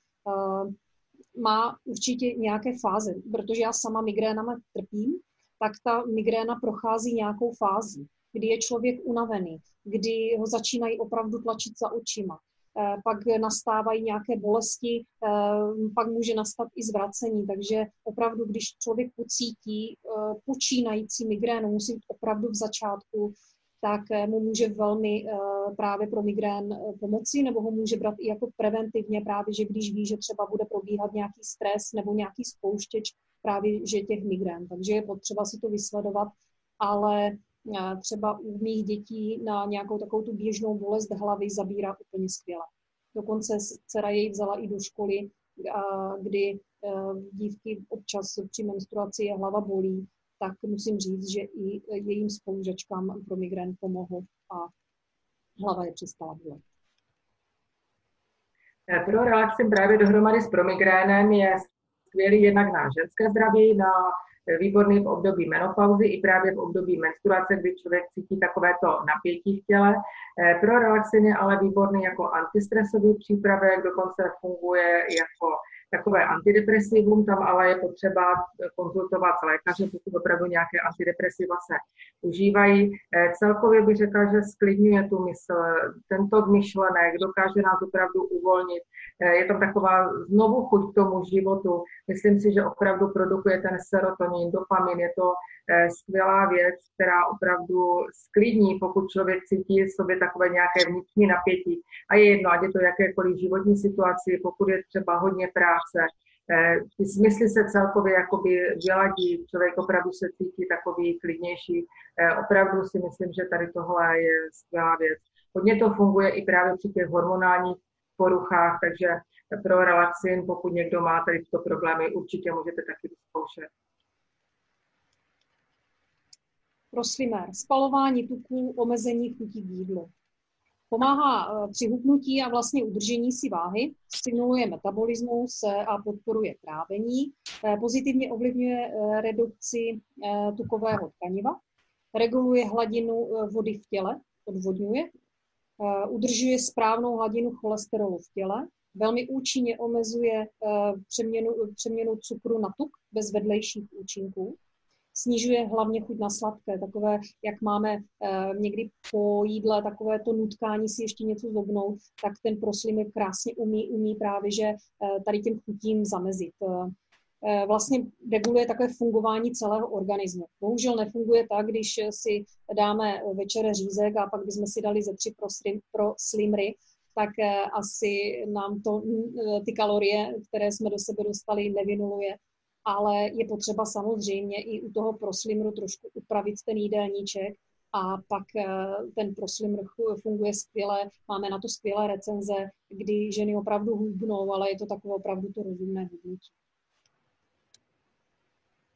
[SPEAKER 1] má určitě nějaké fáze, protože já sama migrénama trpím, tak ta migréna prochází nějakou fází, kdy je člověk unavený, kdy ho začínají opravdu tlačit za očima. Pak nastávají nějaké bolesti, pak může nastat i zvracení. Takže opravdu, když člověk pocítí počínající migrénu, musí být opravdu v začátku, tak mu může velmi právě pro migrén pomoci, nebo ho může brát i jako preventivně, právě, že když ví, že třeba bude probíhat nějaký stres nebo nějaký spouštěč právě, že těch migrén. Takže je potřeba si to vysledovat, ale třeba u mých dětí na nějakou takovou tu běžnou bolest hlavy zabírá úplně skvěle. Dokonce dcera jej vzala i do školy, kdy dívky občas při menstruaci je hlava bolí, tak musím říct, že i jejím spolužačkám pro migrén pomohl a hlava je přestala bolet.
[SPEAKER 2] Pro relaxin právě dohromady s promigrénem je skvělý jednak na ženské zdraví, na výborný v období menopauzy i právě v období menstruace, kdy člověk cítí takovéto napětí v těle. Pro relaxin je ale výborný jako antistresový přípravek, dokonce funguje jako takové antidepresivum, tam ale je potřeba konzultovat s lékařem, pokud opravdu nějaké antidepresiva se užívají. Celkově bych řekla, že sklidňuje tu mysl, tento myšlenek, dokáže nás opravdu uvolnit. Je tam taková znovu chuť k tomu životu. Myslím si, že opravdu produkuje ten serotonin, dopamin. Je to skvělá věc, která opravdu sklidní, pokud člověk cítí v sobě takové nějaké vnitřní napětí. A je jedno, ať je to jakékoliv životní situaci, pokud je třeba hodně práce. Ty smysly se celkově jakoby vyladí, člověk opravdu se cítí takový klidnější. Opravdu si myslím, že tady tohle je skvělá věc. Hodně to funguje i právě při těch hormonálních poruchách, takže pro relaxin, pokud někdo má tady tyto problémy, určitě můžete taky vyzkoušet.
[SPEAKER 1] Proslimér. Spalování tuků, omezení chutí k jídlu. Pomáhá při hubnutí a vlastně udržení si váhy, stimuluje metabolismus a podporuje trávení, pozitivně ovlivňuje redukci tukového tkaniva, reguluje hladinu vody v těle, odvodňuje, udržuje správnou hladinu cholesterolu v těle, velmi účinně omezuje přeměnu cukru na tuk bez vedlejších účinků, snižuje hlavně chuť na sladké, takové, jak máme někdy po jídle, takové to nutkání si ještě něco zobnout, tak ten proslimér krásně umí právě, že tady těm chutím zamezit. Vlastně reguluje takové fungování celého organismu. Bohužel nefunguje tak, když si dáme večer řízek a pak bychom si dali ze 3 proslimry, tak asi nám to ty kalorie, které jsme do sebe dostali, nevynuluje. Ale je potřeba samozřejmě i u toho proslimru trošku upravit ten jídelníček a pak ten proslimr funguje skvěle. Máme na to skvělé recenze, kdy ženy opravdu hubnou, ale je to takové opravdu to rozumné hubnutí.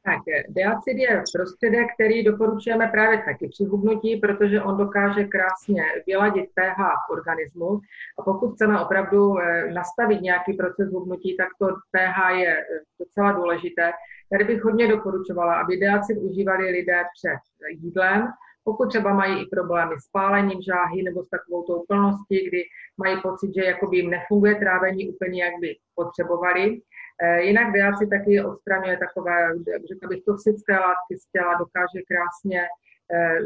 [SPEAKER 2] Tak, Deacid je prostředek, který doporučujeme právě taky při hubnutí, protože on dokáže krásně vyladit pH v organismu. A pokud chceme opravdu nastavit nějaký proces hubnutí, tak to pH je docela důležité. Tady bych hodně doporučovala, aby Deacid užívali lidé před jídlem, pokud třeba mají i problémy s pálením žáhy nebo s takovou tou plností, kdy mají pocit, že jakoby jim nefunguje trávení úplně, jak by potřebovali. Jinak Deacid taky odstraňuje takové, řekla bych, toxické látky z těla, dokáže krásně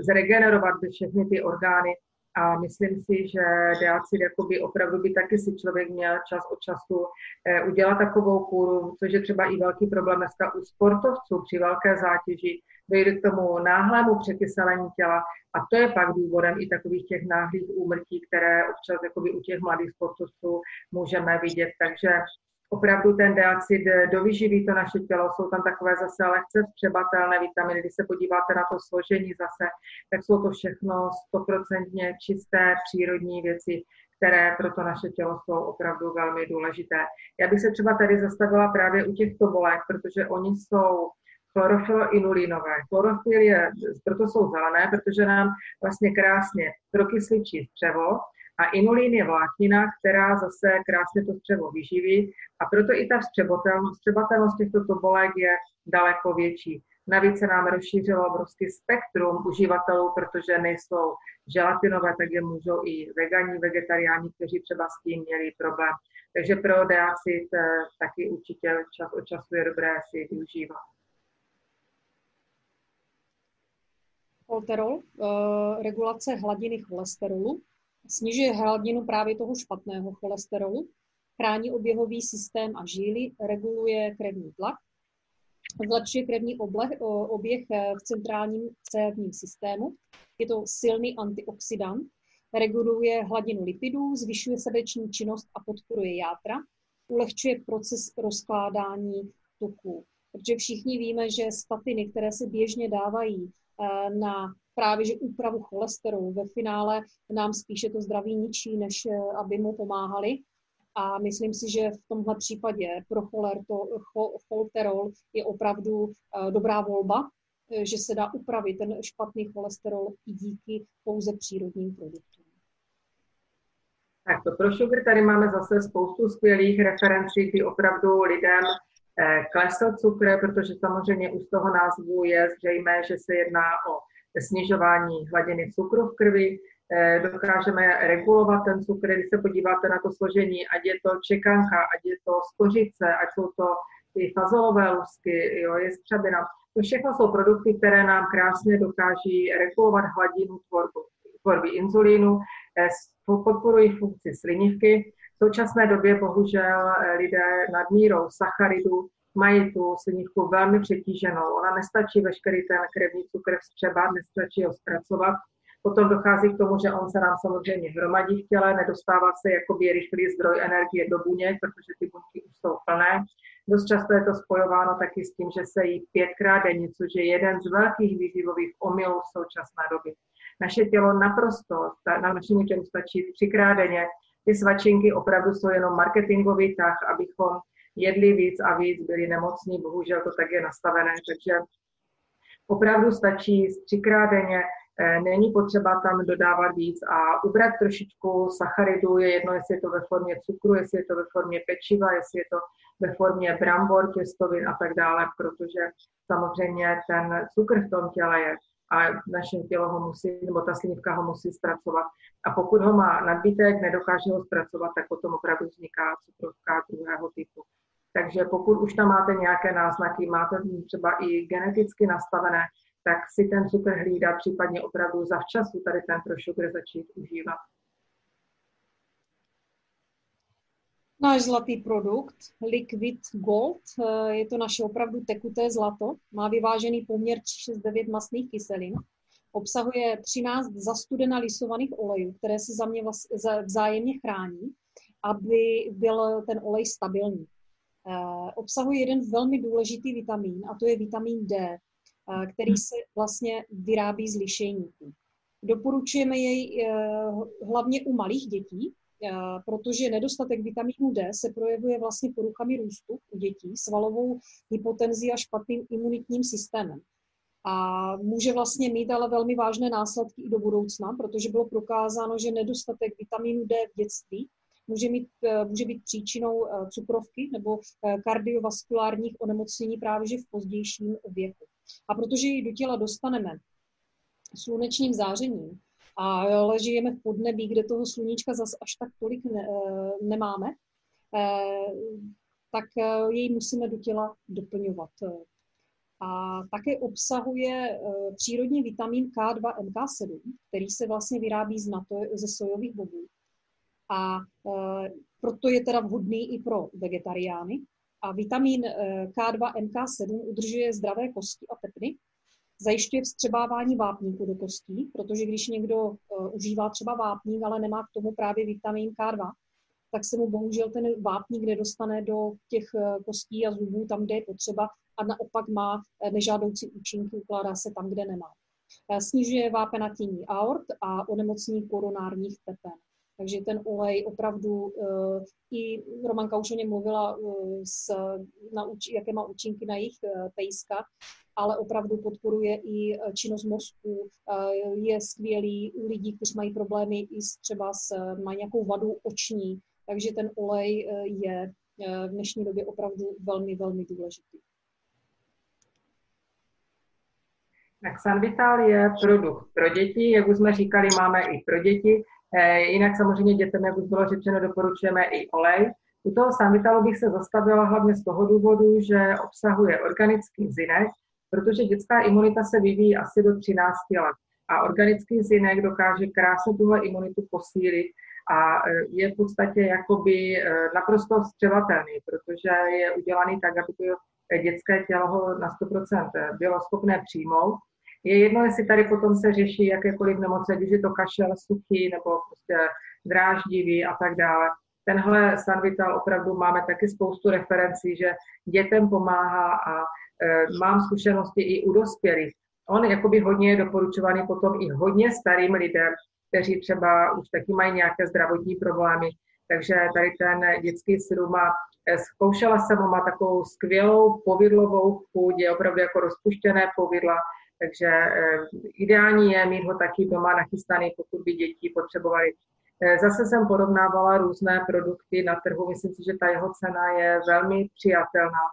[SPEAKER 2] zregenerovat všechny ty orgány a myslím si, že Deacid jakoby opravdu by taky si člověk měl čas od času udělat takovou kůru, což je třeba i velký problém dneska u sportovců při velké zátěži, dojde k tomu náhlému překyselení těla a to je pak důvodem i takových těch náhlých úmrtí, které občas jakoby u těch mladých sportovců můžeme vidět, takže opravdu ten Deacid dovyživí to naše tělo, jsou tam takové zase lehce vstřebatelné vitaminy. Když se podíváte na to složení zase, tak jsou to všechno 100% čisté přírodní věci, které pro to naše tělo jsou opravdu velmi důležité. Já bych se třeba tady zastavila právě u těch tobolek, protože oni jsou chlorofyloinulinové. Chlorofyl je, proto jsou zelené, protože nám vlastně krásně prokysličí střevo, a inulín je vláknina, která zase krásně to střevo vyživí a proto i ta vstřebatelnost těchto tobolek je daleko větší. Navíc se nám rozšířilo obrovský spektrum uživatelů, protože nejsou želatinové, tak je můžou i vegani, vegetariáni, kteří třeba s tím měli problém. Takže pro Deacid taky určitě čas od času je dobré si využívat.
[SPEAKER 1] Cholesterol, regulace hladiny cholesterolu. Snižuje hladinu právě toho špatného cholesterolu, chrání oběhový systém a žíly, reguluje krevní tlak, zlepšuje krevní oběh v centrálním cévním systému. Je to silný antioxidant, reguluje hladinu lipidů, zvyšuje srdeční činnost a podporuje játra, ulehčuje proces rozkládání tuků. Protože všichni víme, že statiny, které se běžně dávají na právě že úpravu cholesterolu, ve finále nám spíše to zdraví ničí, než aby mu pomáhali. A myslím si, že v tomhle případě pro cholesterol je opravdu dobrá volba, že se dá upravit ten špatný cholesterol i díky pouze přírodním produktům.
[SPEAKER 2] Tak to pro sugar tady máme zase spoustu skvělých referencí, kdy opravdu lidem klesl cukr, protože samozřejmě už z toho názvu je zřejmé, že se jedná o snižování hladiny cukru v krvi. Dokážeme regulovat ten cukr, když se podíváte na to složení, ať je to čekanka, ať je to skořice, ať jsou to ty fazolové lusky, jo, jestřabina. To všechno jsou produkty, které nám krásně dokáží regulovat hladinu tvorby inzulínu, podporují funkci slinivky. V současné době bohužel lidé nadmírou sacharidu mají tu slinivku velmi přetíženou. Ona nestačí veškerý ten krevní cukr vstřebat, nestačí ho zpracovat. Potom dochází k tomu, že on se nám samozřejmě hromadí v těle, nedostává se jakoby rychlý zdroj energie do buněk, protože ty buňky už jsou plné. Dost často je to spojováno taky s tím, že se jí 5krát denně, což je jeden z velkých výživových omylů v současné době. Naše tělo na našemu tělu stačí 3krát denně. Ty svačinky opravdu jsou jenom marketingový tah, abychom jedli víc a víc, byli nemocní, bohužel to tak je nastavené, takže opravdu stačí 3krát denně, není potřeba tam dodávat víc a ubrat trošičku sacharidu, je jedno, jestli je to ve formě cukru, jestli je to ve formě pečiva, jestli je to ve formě brambor, těstovin a tak dále, protože samozřejmě ten cukr v tom těle je a naše tělo ho musí, nebo ta slinivka ho musí zpracovat. A pokud ho má nadbytek, nedokáže ho zpracovat, tak potom opravdu vzniká cukrovka druhého typu. Takže pokud už tam máte nějaké náznaky, máte třeba i geneticky nastavené, tak si ten cukr hlídat, případně opravdu zavčasu tady ten pro sugar začít užívat.
[SPEAKER 1] Náš zlatý produkt, Liquid Gold, je to naše opravdu tekuté zlato, má vyvážený poměr 369 mastných kyselin, obsahuje 13 zastudena lisovaných olejů, které se vzájemně chrání, aby byl ten olej stabilní. Obsahuje jeden velmi důležitý vitamin, a to je vitamin D, který se vlastně vyrábí z lišejníků. Doporučujeme jej hlavně u malých dětí, protože nedostatek vitamínu D se projevuje vlastně poruchami růstu u dětí, svalovou hypotenzí a špatným imunitním systémem. A může vlastně mít ale velmi vážné následky i do budoucna, protože bylo prokázáno, že nedostatek vitamínu D v dětství může být příčinou cukrovky nebo kardiovaskulárních onemocnění právě že v pozdějším věku. A protože ji do těla dostaneme slunečním zářením a žijeme v podnebí, kde toho sluníčka zas až tak tolik nemáme, tak jej musíme do těla doplňovat. A také obsahuje přírodní vitamin K2MK7, který se vlastně vyrábí ze sojových bobů. A proto je teda vhodný i pro vegetariány. A vitamin K2MK7 udržuje zdravé kosti a tepny, zajišťuje vstřebávání vápníku do kostí, protože když někdo užívá třeba vápník, ale nemá k tomu právě vitamin K2, tak se mu bohužel ten vápník nedostane do těch kostí a zubů tam, kde je potřeba, a naopak má nežádoucí účinky, ukládá se tam, kde nemá. Snižuje vápenatění aort a onemocnění koronárních tepen. Takže ten olej opravdu, i Romanka už o něm mluvila, jaké má účinky na jejich pejska, ale opravdu podporuje i činnost mozku, je skvělý u lidí, kteří mají problémy i mají nějakou vadu oční, takže ten olej je v dnešní době opravdu velmi, velmi důležitý.
[SPEAKER 2] Tak Sanvital je produkt pro děti, jak už jsme říkali, máme i pro děti. Jinak samozřejmě dětem, jak už bylo řečeno, doporučujeme i olej. U toho Sanvitalu bych se zastavila hlavně z toho důvodu, že obsahuje organický zinek, protože dětská imunita se vyvíjí asi do 13 let. A organický zinek dokáže krásně tuhle imunitu posílit a je v podstatě jakoby naprosto vstřebatelný, protože je udělaný tak, aby to dětské tělo ho na 100% bylo schopné přijmout. Je jedno, jestli tady potom se řeší jakékoliv nemoce, když je to kašel suchý nebo prostě dráždivý a tak dále. Tenhle Sanvital opravdu máme taky spoustu referencí, že dětem pomáhá a mám zkušenosti i u dospělých. On jakoby hodně je doporučovaný potom i hodně starým lidem, kteří třeba už taky mají nějaké zdravotní problémy, Takže tady ten dětský syrup zkoušela jsem ho, má takovou skvělou povidlovou chuť, je opravdu jako rozpuštěné povidla, takže ideální je mít ho taky doma nachystaný, pokud by děti potřebovali. Zase jsem porovnávala různé produkty na trhu, myslím si, že ta jeho cena je velmi přijatelná.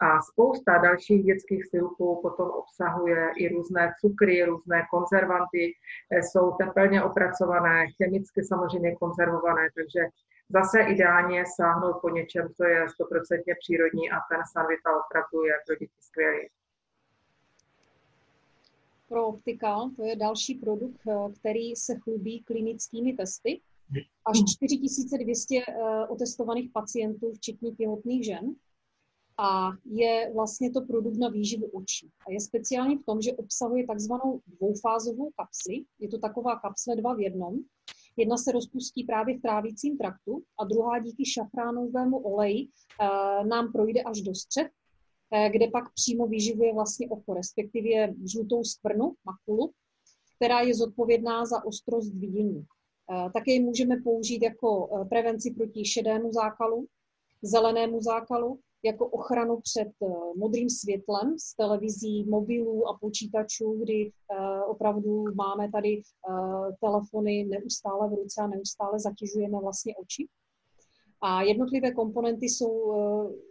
[SPEAKER 2] A spousta dalších dětských syrupů potom obsahuje i různé cukry, různé konzervanty, jsou tepelně opracované, chemicky samozřejmě konzervované, takže zase ideálně sáhnout po něčem, co je 100% přírodní a ten Sanvita opravdu je pro děti skvělý.
[SPEAKER 1] Pro Optical, to je další produkt, který se chlubí klinickými testy. Až 4200 otestovaných pacientů, včetně těhotných žen. A je vlastně to produkt na výživu očí. A je speciální v tom, že obsahuje takzvanou dvoufázovou kapsli. Je to taková kapsle 2 v jednom. Jedna se rozpustí právě v trávicím traktu a druhá díky šafránovému oleji nám projde až do střev, kde pak přímo vyživuje vlastně oko, respektive žlutou skvrnu, makulu, která je zodpovědná za ostrost vidění. Také ji můžeme použít jako prevenci proti šedému zákalu, zelenému zákalu, jako ochranu před modrým světlem z televizí, mobilů a počítačů, kdy opravdu máme tady telefony neustále v ruce a neustále zatěžujeme vlastně oči. A jednotlivé komponenty jsou,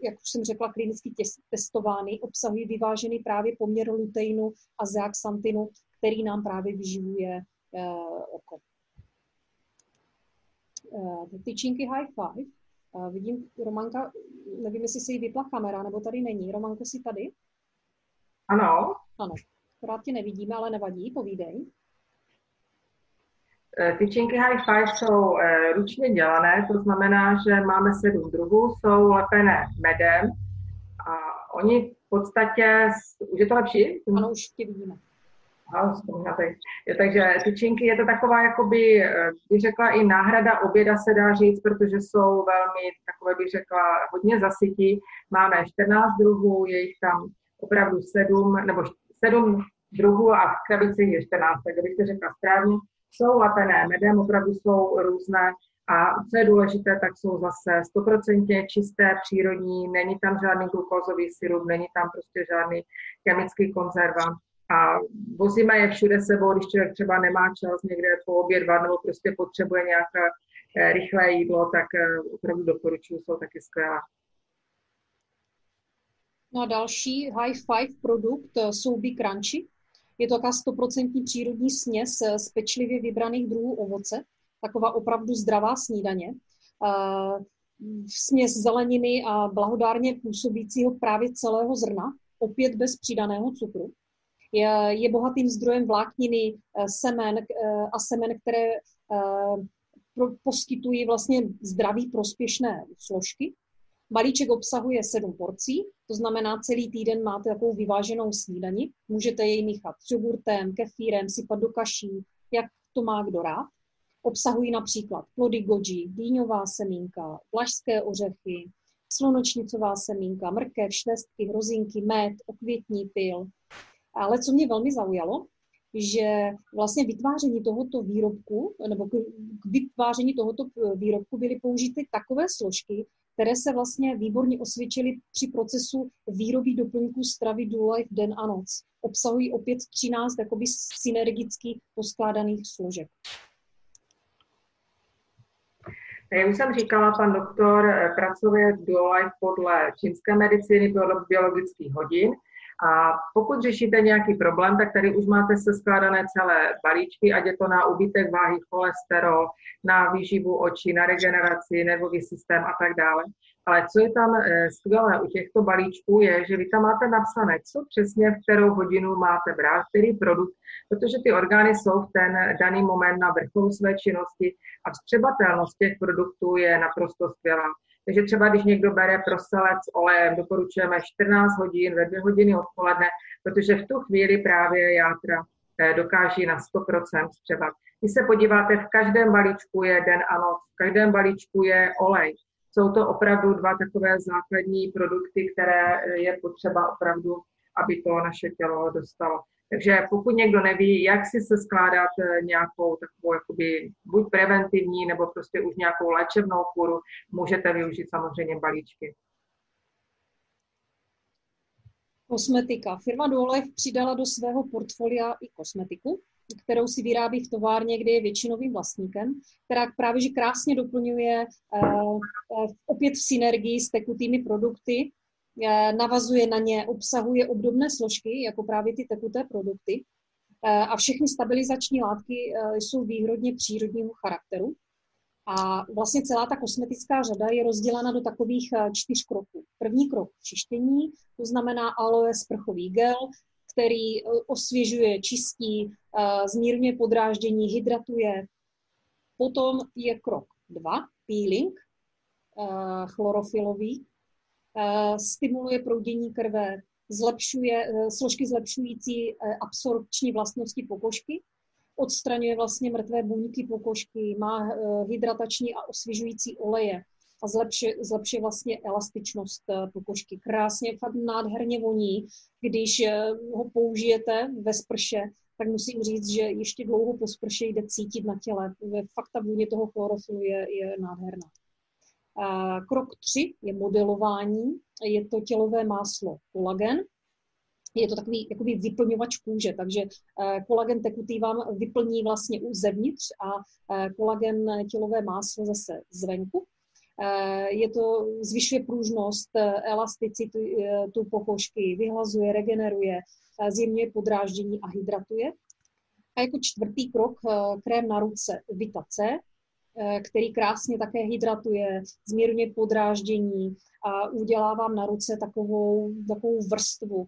[SPEAKER 1] jak už jsem řekla, klinicky testovány, obsahují vyvážený právě poměr luteinu a zeaxanthinu, který nám právě vyživuje oko. Tyčinky High Five. Vidím, Romanka, nevím, jestli se jí vypla kamera, nebo tady není. Romanko, jsi tady?
[SPEAKER 2] Ano.
[SPEAKER 1] Ano, akorát tě nevidíme, ale nevadí, povídej.
[SPEAKER 2] Tyčinky High Five jsou ručně dělané, to znamená, že máme 7 druhů, jsou lepené medem a oni v podstatě, už je to lepší?
[SPEAKER 1] Ano, už tě vidíme.
[SPEAKER 2] Takže tyčinky je to taková, jakoby, bych řekla, i náhrada oběda se dá říct, protože jsou velmi, takové bych řekla, hodně zasytí. Máme 14 druhů, je jich tam opravdu 7 druhů a v krabici je 14, tak bych to řekla správně. Jsou lapené medem, opravdu jsou různé a co je důležité, tak jsou zase 100% čisté, přírodní, není tam žádný glukózový syrup, není tam prostě žádný chemický konzervant. A vozíme je všude sebou, když člověk třeba nemá čas někde poobědvat nebo prostě potřebuje nějaké rychlé jídlo, tak opravdu doporučuji, jsou taky skvělá.
[SPEAKER 1] No a další High Five produkt jsou Big Crunchy. Je to taková 100% přírodní směs z pečlivě vybraných druhů ovoce, taková opravdu zdravá snídaně. Směs zeleniny a blahodárně působícího právě celého zrna, opět bez přidaného cukru. Je bohatým zdrojem vlákniny, semen, které poskytují vlastně zdraví prospěšné složky. Balíček obsahuje 7 porcí, to znamená, celý týden máte takovou vyváženou snídani. Můžete jej míchat s jogurtem, kefírem, sypat do kaší, jak to má kdo rád. Obsahují například plody goji, dýňová semínka, vlašské ořechy, slunečnicová semínka, mrkev, švestky, hrozinky, med, okvětní pyl. Ale co mě velmi zaujalo, že vlastně vytváření tohoto výrobku, nebo k vytváření tohoto výrobku byly použity takové složky, které se vlastně výborně osvědčily při procesu výroby doplňků stravy DoLife den a noc. Obsahují opět 13 jakoby synergicky poskládaných složek.
[SPEAKER 2] Jak už jsem říkala, pan doktor pracuje DoLife podle čínské medicíny, podle biologických hodin. A pokud řešíte nějaký problém, tak tady už máte seskládané celé balíčky, ať je to na úbytek váhy, cholesterol, na výživu očí, na regeneraci, nervový systém a tak dále. Ale co je tam skvělé u těchto balíčků je, že vy tam máte napsané, co přesně v kterou hodinu máte brát, který produkt, protože ty orgány jsou v ten daný moment na vrcholu své činnosti a vstřebatelnost těch produktů je naprosto skvělá. Takže třeba když někdo bere proselec s olejem, doporučujeme 14 hodin, ve 2 hodiny odpoledne, protože v tu chvíli právě játra dokáží na 100% vstřebat. Když se podíváte, v každém balíčku je den a noc, v každém balíčku je olej. Jsou to opravdu 2 takové základní produkty, které je potřeba opravdu, aby to naše tělo dostalo. Takže pokud někdo neví, jak si se skládat nějakou takovou jakoby buď preventivní, nebo prostě už nějakou léčebnou kůru, můžete využít samozřejmě balíčky.
[SPEAKER 1] Kosmetika. Firma Duolife přidala do svého portfolia i kosmetiku, kterou si vyrábí v továrně, kde je většinovým vlastníkem, která právě že krásně doplňuje opět v synergii s tekutými produkty, navazuje na ně, obsahuje obdobné složky, jako právě ty tekuté produkty. A všechny stabilizační látky jsou výhradně přírodního charakteru. A vlastně celá ta kosmetická řada je rozdělena do takových 4 kroků. První krok čištění, to znamená aloe sprchový gel, který osvěžuje, čistí, zmírňuje podráždění, hydratuje. Potom je krok 2, peeling, chlorofilový, stimuluje proudění krve, složky zlepšující absorpční vlastnosti pokožky, odstraňuje vlastně mrtvé buňky pokožky, má hydratační a osvěžující oleje a zlepšuje vlastně elastičnost pokožky. Krásně, fakt nádherně voní. Když ho použijete ve sprše, tak musím říct, že ještě dlouho po sprše jde cítit na těle. Fakt ta vůně toho chlorofilu je nádherná. Krok 3 je modelování. Je to tělové máslo kolagen. Je to takový jakoby vyplňovač kůže, takže kolagen tekutý vám vyplní vlastně zevnitř a kolagen tělové máslo zase zvenku. Zvyšuje pružnost, elasticitu tu pokožky, vyhlazuje, regeneruje, zjemňuje podráždění a hydratuje. A jako 4. krok krém na ruce Vita C, který krásně také hydratuje, zmírňuje podráždění a udělá vám na ruce takovou vrstvu.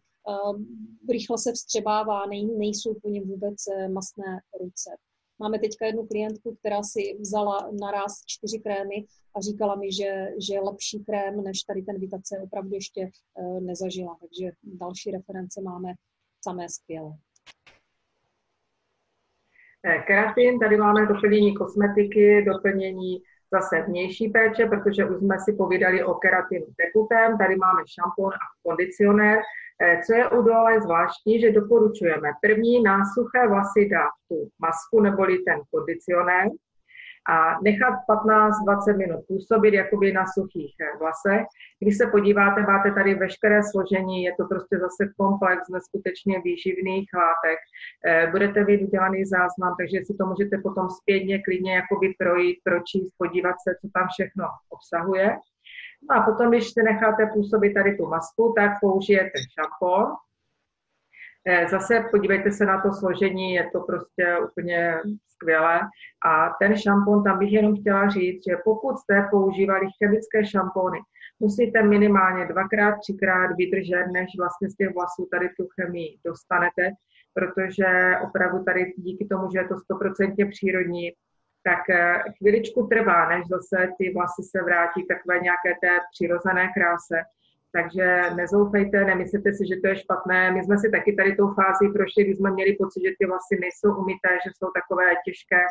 [SPEAKER 1] Rychle se vstřebává, nejsou po něm vůbec mastné ruce. Máme teďka jednu klientku, která si vzala naraz 4 krémy a říkala mi, že lepší krém než tady ten Vita C opravdu ještě nezažila. Takže další reference máme samé skvělé.
[SPEAKER 2] Keratin, tady máme doplnění kosmetiky, doplnění zase vnější péče, protože už jsme si povídali o keratinu tekutém, tady máme šampon a kondicionér. Co je u Duolife zvláštní, že doporučujeme první na suché vlasy dát tu masku neboli ten kondicionér a nechat 15-20 minut působit jakoby na suchých vlasech. Když se podíváte, máte tady veškeré složení, je to prostě zase komplex neskutečně výživných látek. Budete mít udělaný záznam, takže si to můžete potom zpětně klidně jakoby projít, pročíst, podívat se, co tam všechno obsahuje. No a potom, když si necháte působit tady tu masku, tak použijete šampon. Zase podívejte se na to složení, je to prostě úplně skvělé. A ten šampon, tam bych jenom chtěla říct, že pokud jste používali chemické šampony, musíte minimálně 2x, 3x vydržet, než vlastně z těch vlasů tady tu chemii dostanete, protože opravdu tady díky tomu, že je to 100% přírodní, tak chviličku trvá, než zase ty vlasy se vrátí takové nějaké té přirozené kráse. Takže nezoufejte, nemyslete si, že to je špatné. My jsme si taky tady tou fází prošli, když jsme měli pocit, že ty vlasy nejsou umyté, že jsou takové těžké,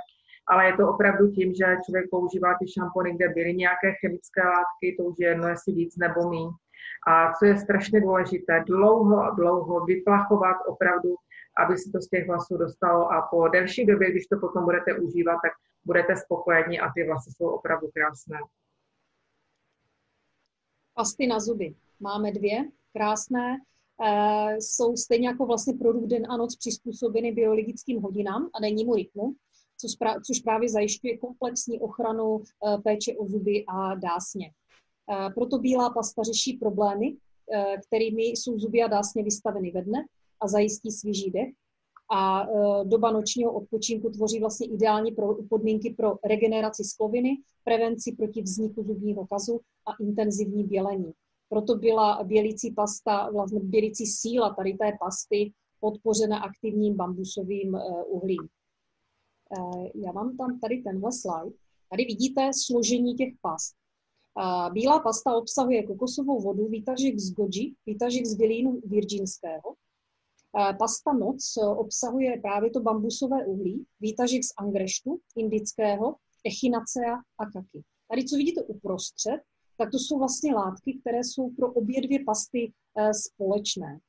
[SPEAKER 2] ale je to opravdu tím, že člověk používá ty šampony, kde byly nějaké chemické látky, to už je jedno, jestli víc nebo míň. A co je strašně důležité, dlouho vyplachovat opravdu, aby se to z těch vlasů dostalo a po delší době, když to potom budete užívat, tak budete spokojení a ty vlasy jsou opravdu krásné.
[SPEAKER 1] Pasty na zuby. Máme 2, krásné. Jsou stejně jako vlastně produkt den a noc přizpůsobeny biologickým hodinám a dennímu rytmu, což právě zajišťuje komplexní ochranu péče o zuby a dásně. Proto bílá pasta řeší problémy, kterými jsou zuby a dásně vystaveny ve dne a zajistí svěží dech. A doba nočního odpočinku tvoří vlastně ideální podmínky pro regeneraci skloviny, prevenci proti vzniku zubního kazu a intenzivní bělení. Proto byla bělící pasta, vlastně bělící síla tady té pasty podpořena aktivním bambusovým uhlím. Já mám tam tady tenhle slide. Tady vidíte složení těch past. Bílá pasta obsahuje kokosovou vodu, výtažek z goji, výtažek z bělínu virginského. Pasta noc obsahuje právě to bambusové uhlí, výtažek z angreštu indického, echinacea a kaki. Tady, co vidíte uprostřed, tak to jsou vlastně látky, které jsou pro obě 2 pasty společné.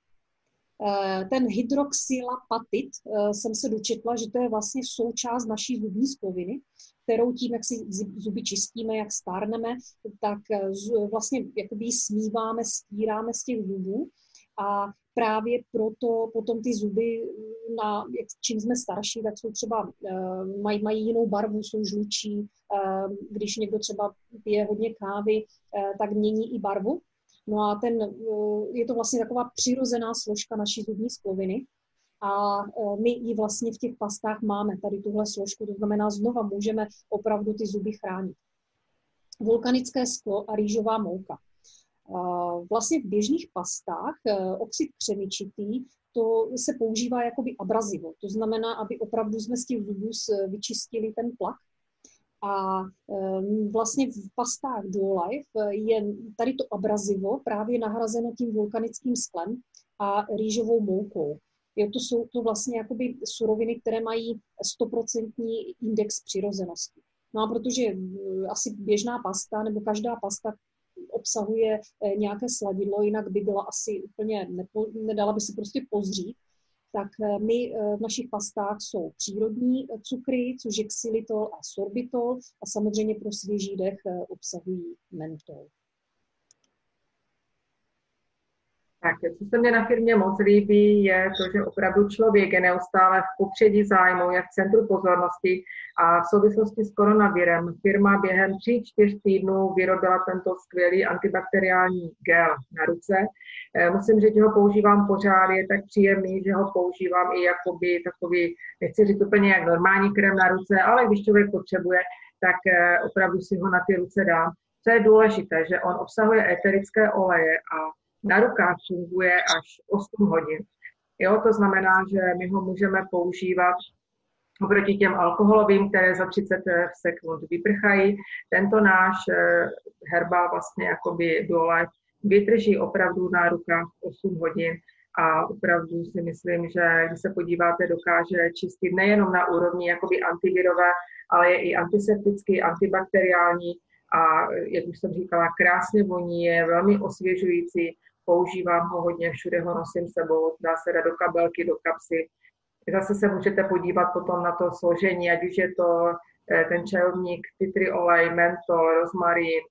[SPEAKER 1] Ten hydroxylapatit jsem se dočetla, že to je vlastně součást naší zubní skloviny, kterou tím, jak si zuby čistíme, jak stárneme, tak vlastně jakoby smíváme, stíráme z těch zubů a právě proto potom ty zuby, čím jsme starší, tak jsou třeba, mají jinou barvu, jsou žlutší, když někdo třeba pije hodně kávy, tak mění i barvu. No a je to vlastně taková přirozená složka naší zubní skloviny a my ji vlastně v těch pastách máme, tady tuhle složku, to znamená znova můžeme opravdu ty zuby chránit. Vulkanické sklo a rýžová mouka. Vlastně v běžných pastách oxid křemičitý, to se používá jakoby abrazivo, to znamená, aby opravdu jsme z těch zubů vyčistili ten tlak. A vlastně v pastách Duo Life je tady to abrazivo právě nahrazeno tím vulkanickým sklem a rýžovou moukou. To jsou to vlastně jakoby suroviny, které mají 100% index přirozenosti. No a protože asi běžná pasta nebo každá pasta obsahuje nějaké sladidlo, jinak by byla asi úplně, nedala by se prostě pozřít, tak my v našich pastách jsou přírodní cukry, což je xylitol a sorbitol a samozřejmě pro svěží dech obsahují mentol.
[SPEAKER 2] Tak, co se mně na firmě moc líbí, je to, že opravdu člověk je neustále v popředí zájmu, je v centru pozornosti a v souvislosti s koronavirem firma během 3-4 týdnů vyrobila tento skvělý antibakteriální gel na ruce. Musím říct, že ho používám pořád, je tak příjemný, že ho používám i jakoby takový, nechci říct úplně jak normální krém na ruce, ale když člověk potřebuje, tak opravdu si ho na ty ruce dám. Co je důležité, že on obsahuje eterické oleje a na rukách funguje až 8 hodin. Jo, to znamená, že my ho můžeme používat oproti těm alkoholovým, které za 30 sekund vyprchají. Tento náš herbal vlastně jakoby Duo Life vydrží opravdu na rukách 8 hodin a opravdu si myslím, že když se podíváte, dokáže čistit nejenom na úrovni jakoby antivirové, ale je i antiseptický, antibakteriální a jak už jsem říkala, krásně voní, je velmi osvěžující. Používám ho hodně, všude ho nosím sebou, dá se dát do kabelky, do kapsy. Zase se můžete podívat potom na to složení, ať už je to ten čajovník, titry olej, mentol, rozmarín,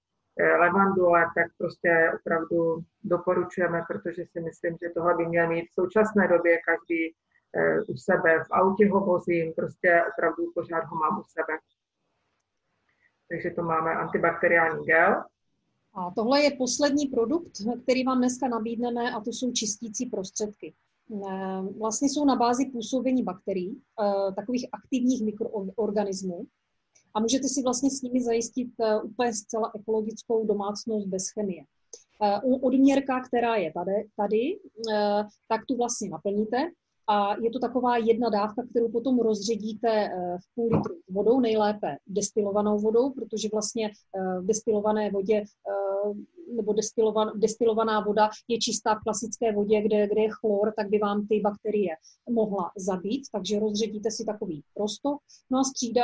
[SPEAKER 2] levandule, tak prostě opravdu doporučujeme, protože si myslím, že tohle by měl mít v současné době každý u sebe. V autě ho vozím, prostě opravdu pořád ho mám u sebe. Takže to máme antibakteriální gel.
[SPEAKER 1] A tohle je poslední produkt, který vám dneska nabídneme, a to jsou čistící prostředky. Vlastně jsou na bázi působení bakterií, takových aktivních mikroorganismů, a můžete si vlastně s nimi zajistit úplně zcela ekologickou domácnost bez chemie. Odměrka, která je tady, tak tu vlastně naplníte. A je to taková jedna dávka, kterou potom rozředíte v půl litru vodou, nejlépe destilovanou vodou, protože vlastně v destilované vodě nebo destilovaná voda je čistá v klasické vodě, kde je chlor, tak by vám ty bakterie mohla zabít, takže rozředíte si takový prostok, no a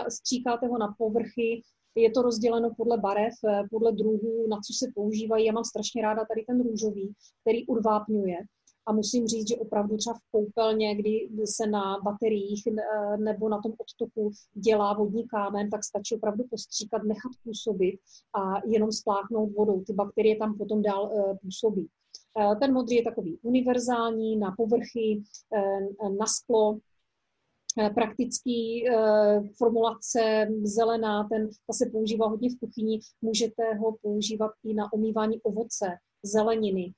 [SPEAKER 1] stříkáte ho na povrchy. Je to rozděleno podle barev, podle druhů, na co se používají. Já mám strašně ráda tady ten růžový, který udvápňuje. A musím říct, že opravdu třeba v koupelně, kdy se na bateriích nebo na tom odtoku dělá vodní kámen, tak stačí opravdu postříkat, nechat působit a jenom spláchnout vodou. Ty bakterie tam potom dál působí. Ten modrý je takový univerzální, na povrchy, na sklo, praktický formulace zelená, ta se používá hodně v kuchyni. Můžete ho používat i na omývání ovoce, zeleniny.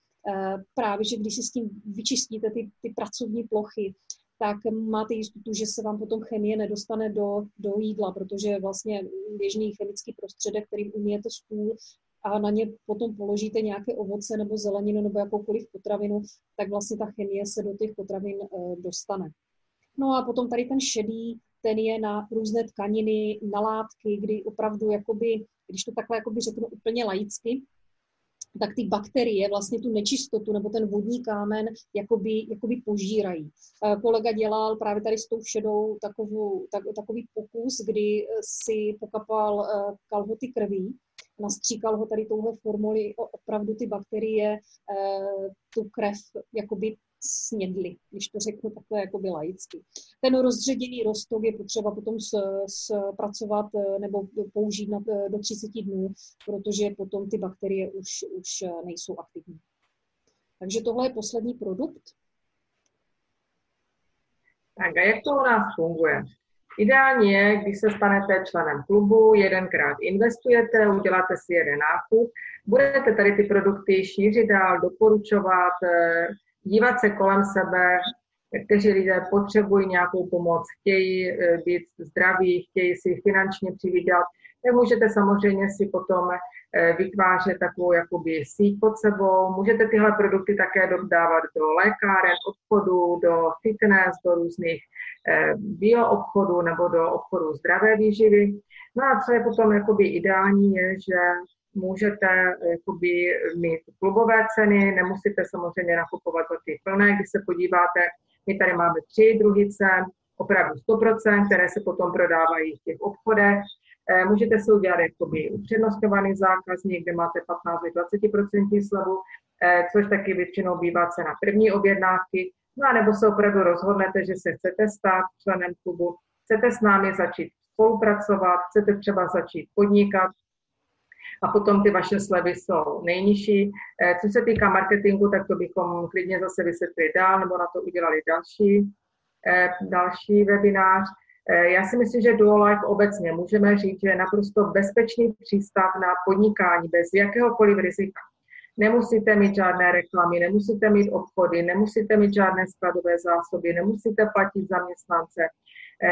[SPEAKER 1] Právě, že když si s tím vyčistíte ty pracovní plochy, tak máte jistotu, že se vám potom chemie nedostane do jídla, protože vlastně běžný chemický prostředek, kterým umyjete stůl a na ně potom položíte nějaké ovoce nebo zeleninu nebo jakoukoliv potravinu, tak vlastně ta chemie se do těch potravin dostane. No a potom tady ten šedý, ten je na různé tkaniny, na látky, kdy opravdu, jakoby, když to takhle jakoby řeknu úplně laicky, tak ty bakterie vlastně tu nečistotu nebo ten vodní kámen jakoby požírají. Kolega dělal právě tady s tou šedou takový pokus, kdy si pokapal kalhoty krví, nastříkal ho tady touhle formuli, opravdu ty bakterie tu krev jakoby snědli, když to řeknu takhle jakoby laicky. Ten rozředěný roztok je potřeba potom zpracovat nebo použít do 30 dnů, protože potom ty bakterie už nejsou aktivní. Takže tohle je poslední produkt.
[SPEAKER 2] Tak a jak to u nás funguje? Ideální je, když se stanete členem klubu, jedenkrát investujete, uděláte si jeden nákup, budete tady ty produkty šířit dál, doporučovat, dívat se kolem sebe, kteří lidé potřebují nějakou pomoc, chtějí být zdraví, chtějí si finančně přivydělat, tak můžete samozřejmě si potom vytvářet takovou jakoby síť pod sebou. Můžete tyhle produkty také dodávat do lékáren, obchodu, do fitness, do různých bioobchodů nebo do obchodu zdravé výživy. No a co je potom jakoby ideální je, že můžete jakoby mít klubové ceny, nemusíte samozřejmě nakupovat ty plné. Když se podíváte, my tady máme 3 druhy cen, opravdu 100%, které se potom prodávají v těch obchodech. Můžete si udělat jakoby upřednostňovaný zákazník, kde máte 15-20% slevu, což taky většinou bývá cena první objednávky. No a nebo se opravdu rozhodnete, že se chcete stát členem klubu, chcete s námi začít spolupracovat, chcete třeba začít podnikat a potom ty vaše slevy jsou nejnižší. Co se týká marketingu, tak to bychom klidně zase vysvětlili dál nebo na to udělali další webinář. Já si myslím, že Duolife obecně můžeme říct, že je naprosto bezpečný přístav na podnikání bez jakéhokoliv rizika. Nemusíte mít žádné reklamy, nemusíte mít obchody, nemusíte mít žádné skladové zásoby, nemusíte platit zaměstnance,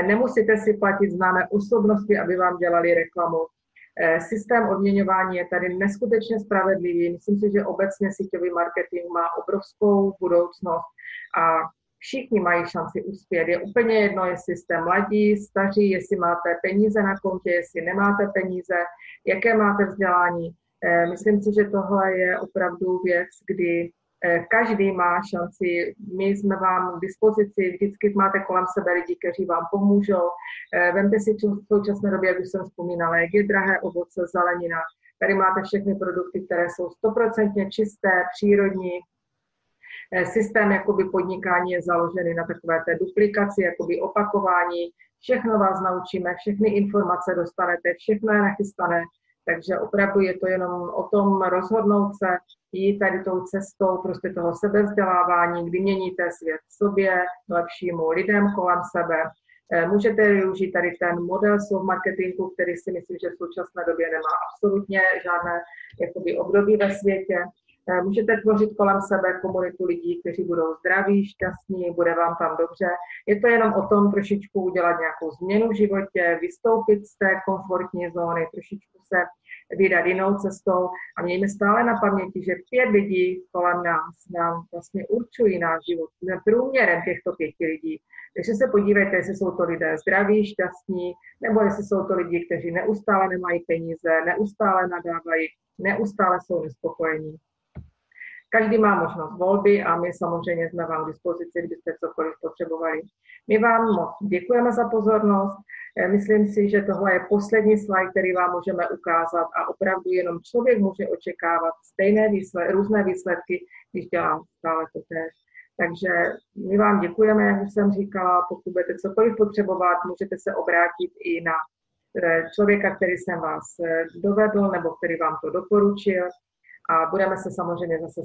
[SPEAKER 2] nemusíte si platit známé osobnosti, aby vám dělali reklamu. Systém odměňování je tady neskutečně spravedlivý. Myslím si, že obecně síťový marketing má obrovskou budoucnost a všichni mají šanci uspět. Je úplně jedno, jestli jste mladí, staří, jestli máte peníze na kontě, jestli nemáte peníze, jaké máte vzdělání. Myslím si, že tohle je opravdu věc, kdy každý má šanci. My jsme vám k dispozici, vždycky máte kolem sebe lidi, kteří vám pomůžou. Vemte si v současné době, jak už jsem vzpomínala, jak je drahé ovoce, zelenina. Tady máte všechny produkty, které jsou 100% čisté, přírodní. Systém jakoby podnikání je založený na takové té duplikaci, jakoby opakování. Všechno vás naučíme, všechny informace dostanete, všechno je nachystané. Takže opravdu je to jenom o tom rozhodnout se, jít tady tou cestou prostě toho sebevzdělávání, kdy měníte svět sobě, lepšímu lidem kolem sebe. Můžete využít tady ten model slov marketingu, který si myslím, že v současné době nemá absolutně žádné jakoby období ve světě. Můžete tvořit kolem sebe komunitu lidí, kteří budou zdraví, šťastní, bude vám tam dobře. Je to jenom o tom trošičku udělat nějakou změnu v životě, vystoupit z té komfortní zóny, trošičku se vydat jinou cestou a mějme stále na paměti, že 5 lidí kolem nás nám vlastně určují náš život. Jsme průměrem těchto 5 lidí. Takže se podívejte, jestli jsou to lidé zdraví, šťastní, nebo jestli jsou to lidi, kteří neustále nemají peníze, neustále nadávají, neustále jsou nespokojení. Každý má možnost volby a my samozřejmě jsme vám k dispozici, kdybyste cokoliv potřebovali. My vám moc děkujeme za pozornost. Myslím si, že tohle je poslední slide, který vám můžeme ukázat a opravdu jenom člověk může očekávat stejné různé výsledky, když dělá stále to též. Takže my vám děkujeme, jak už jsem říkala, pokud budete cokoliv potřebovat, můžete se obrátit i na člověka, který jsem vás dovedl nebo který vám to doporučil. A budeme se samozřejmě zase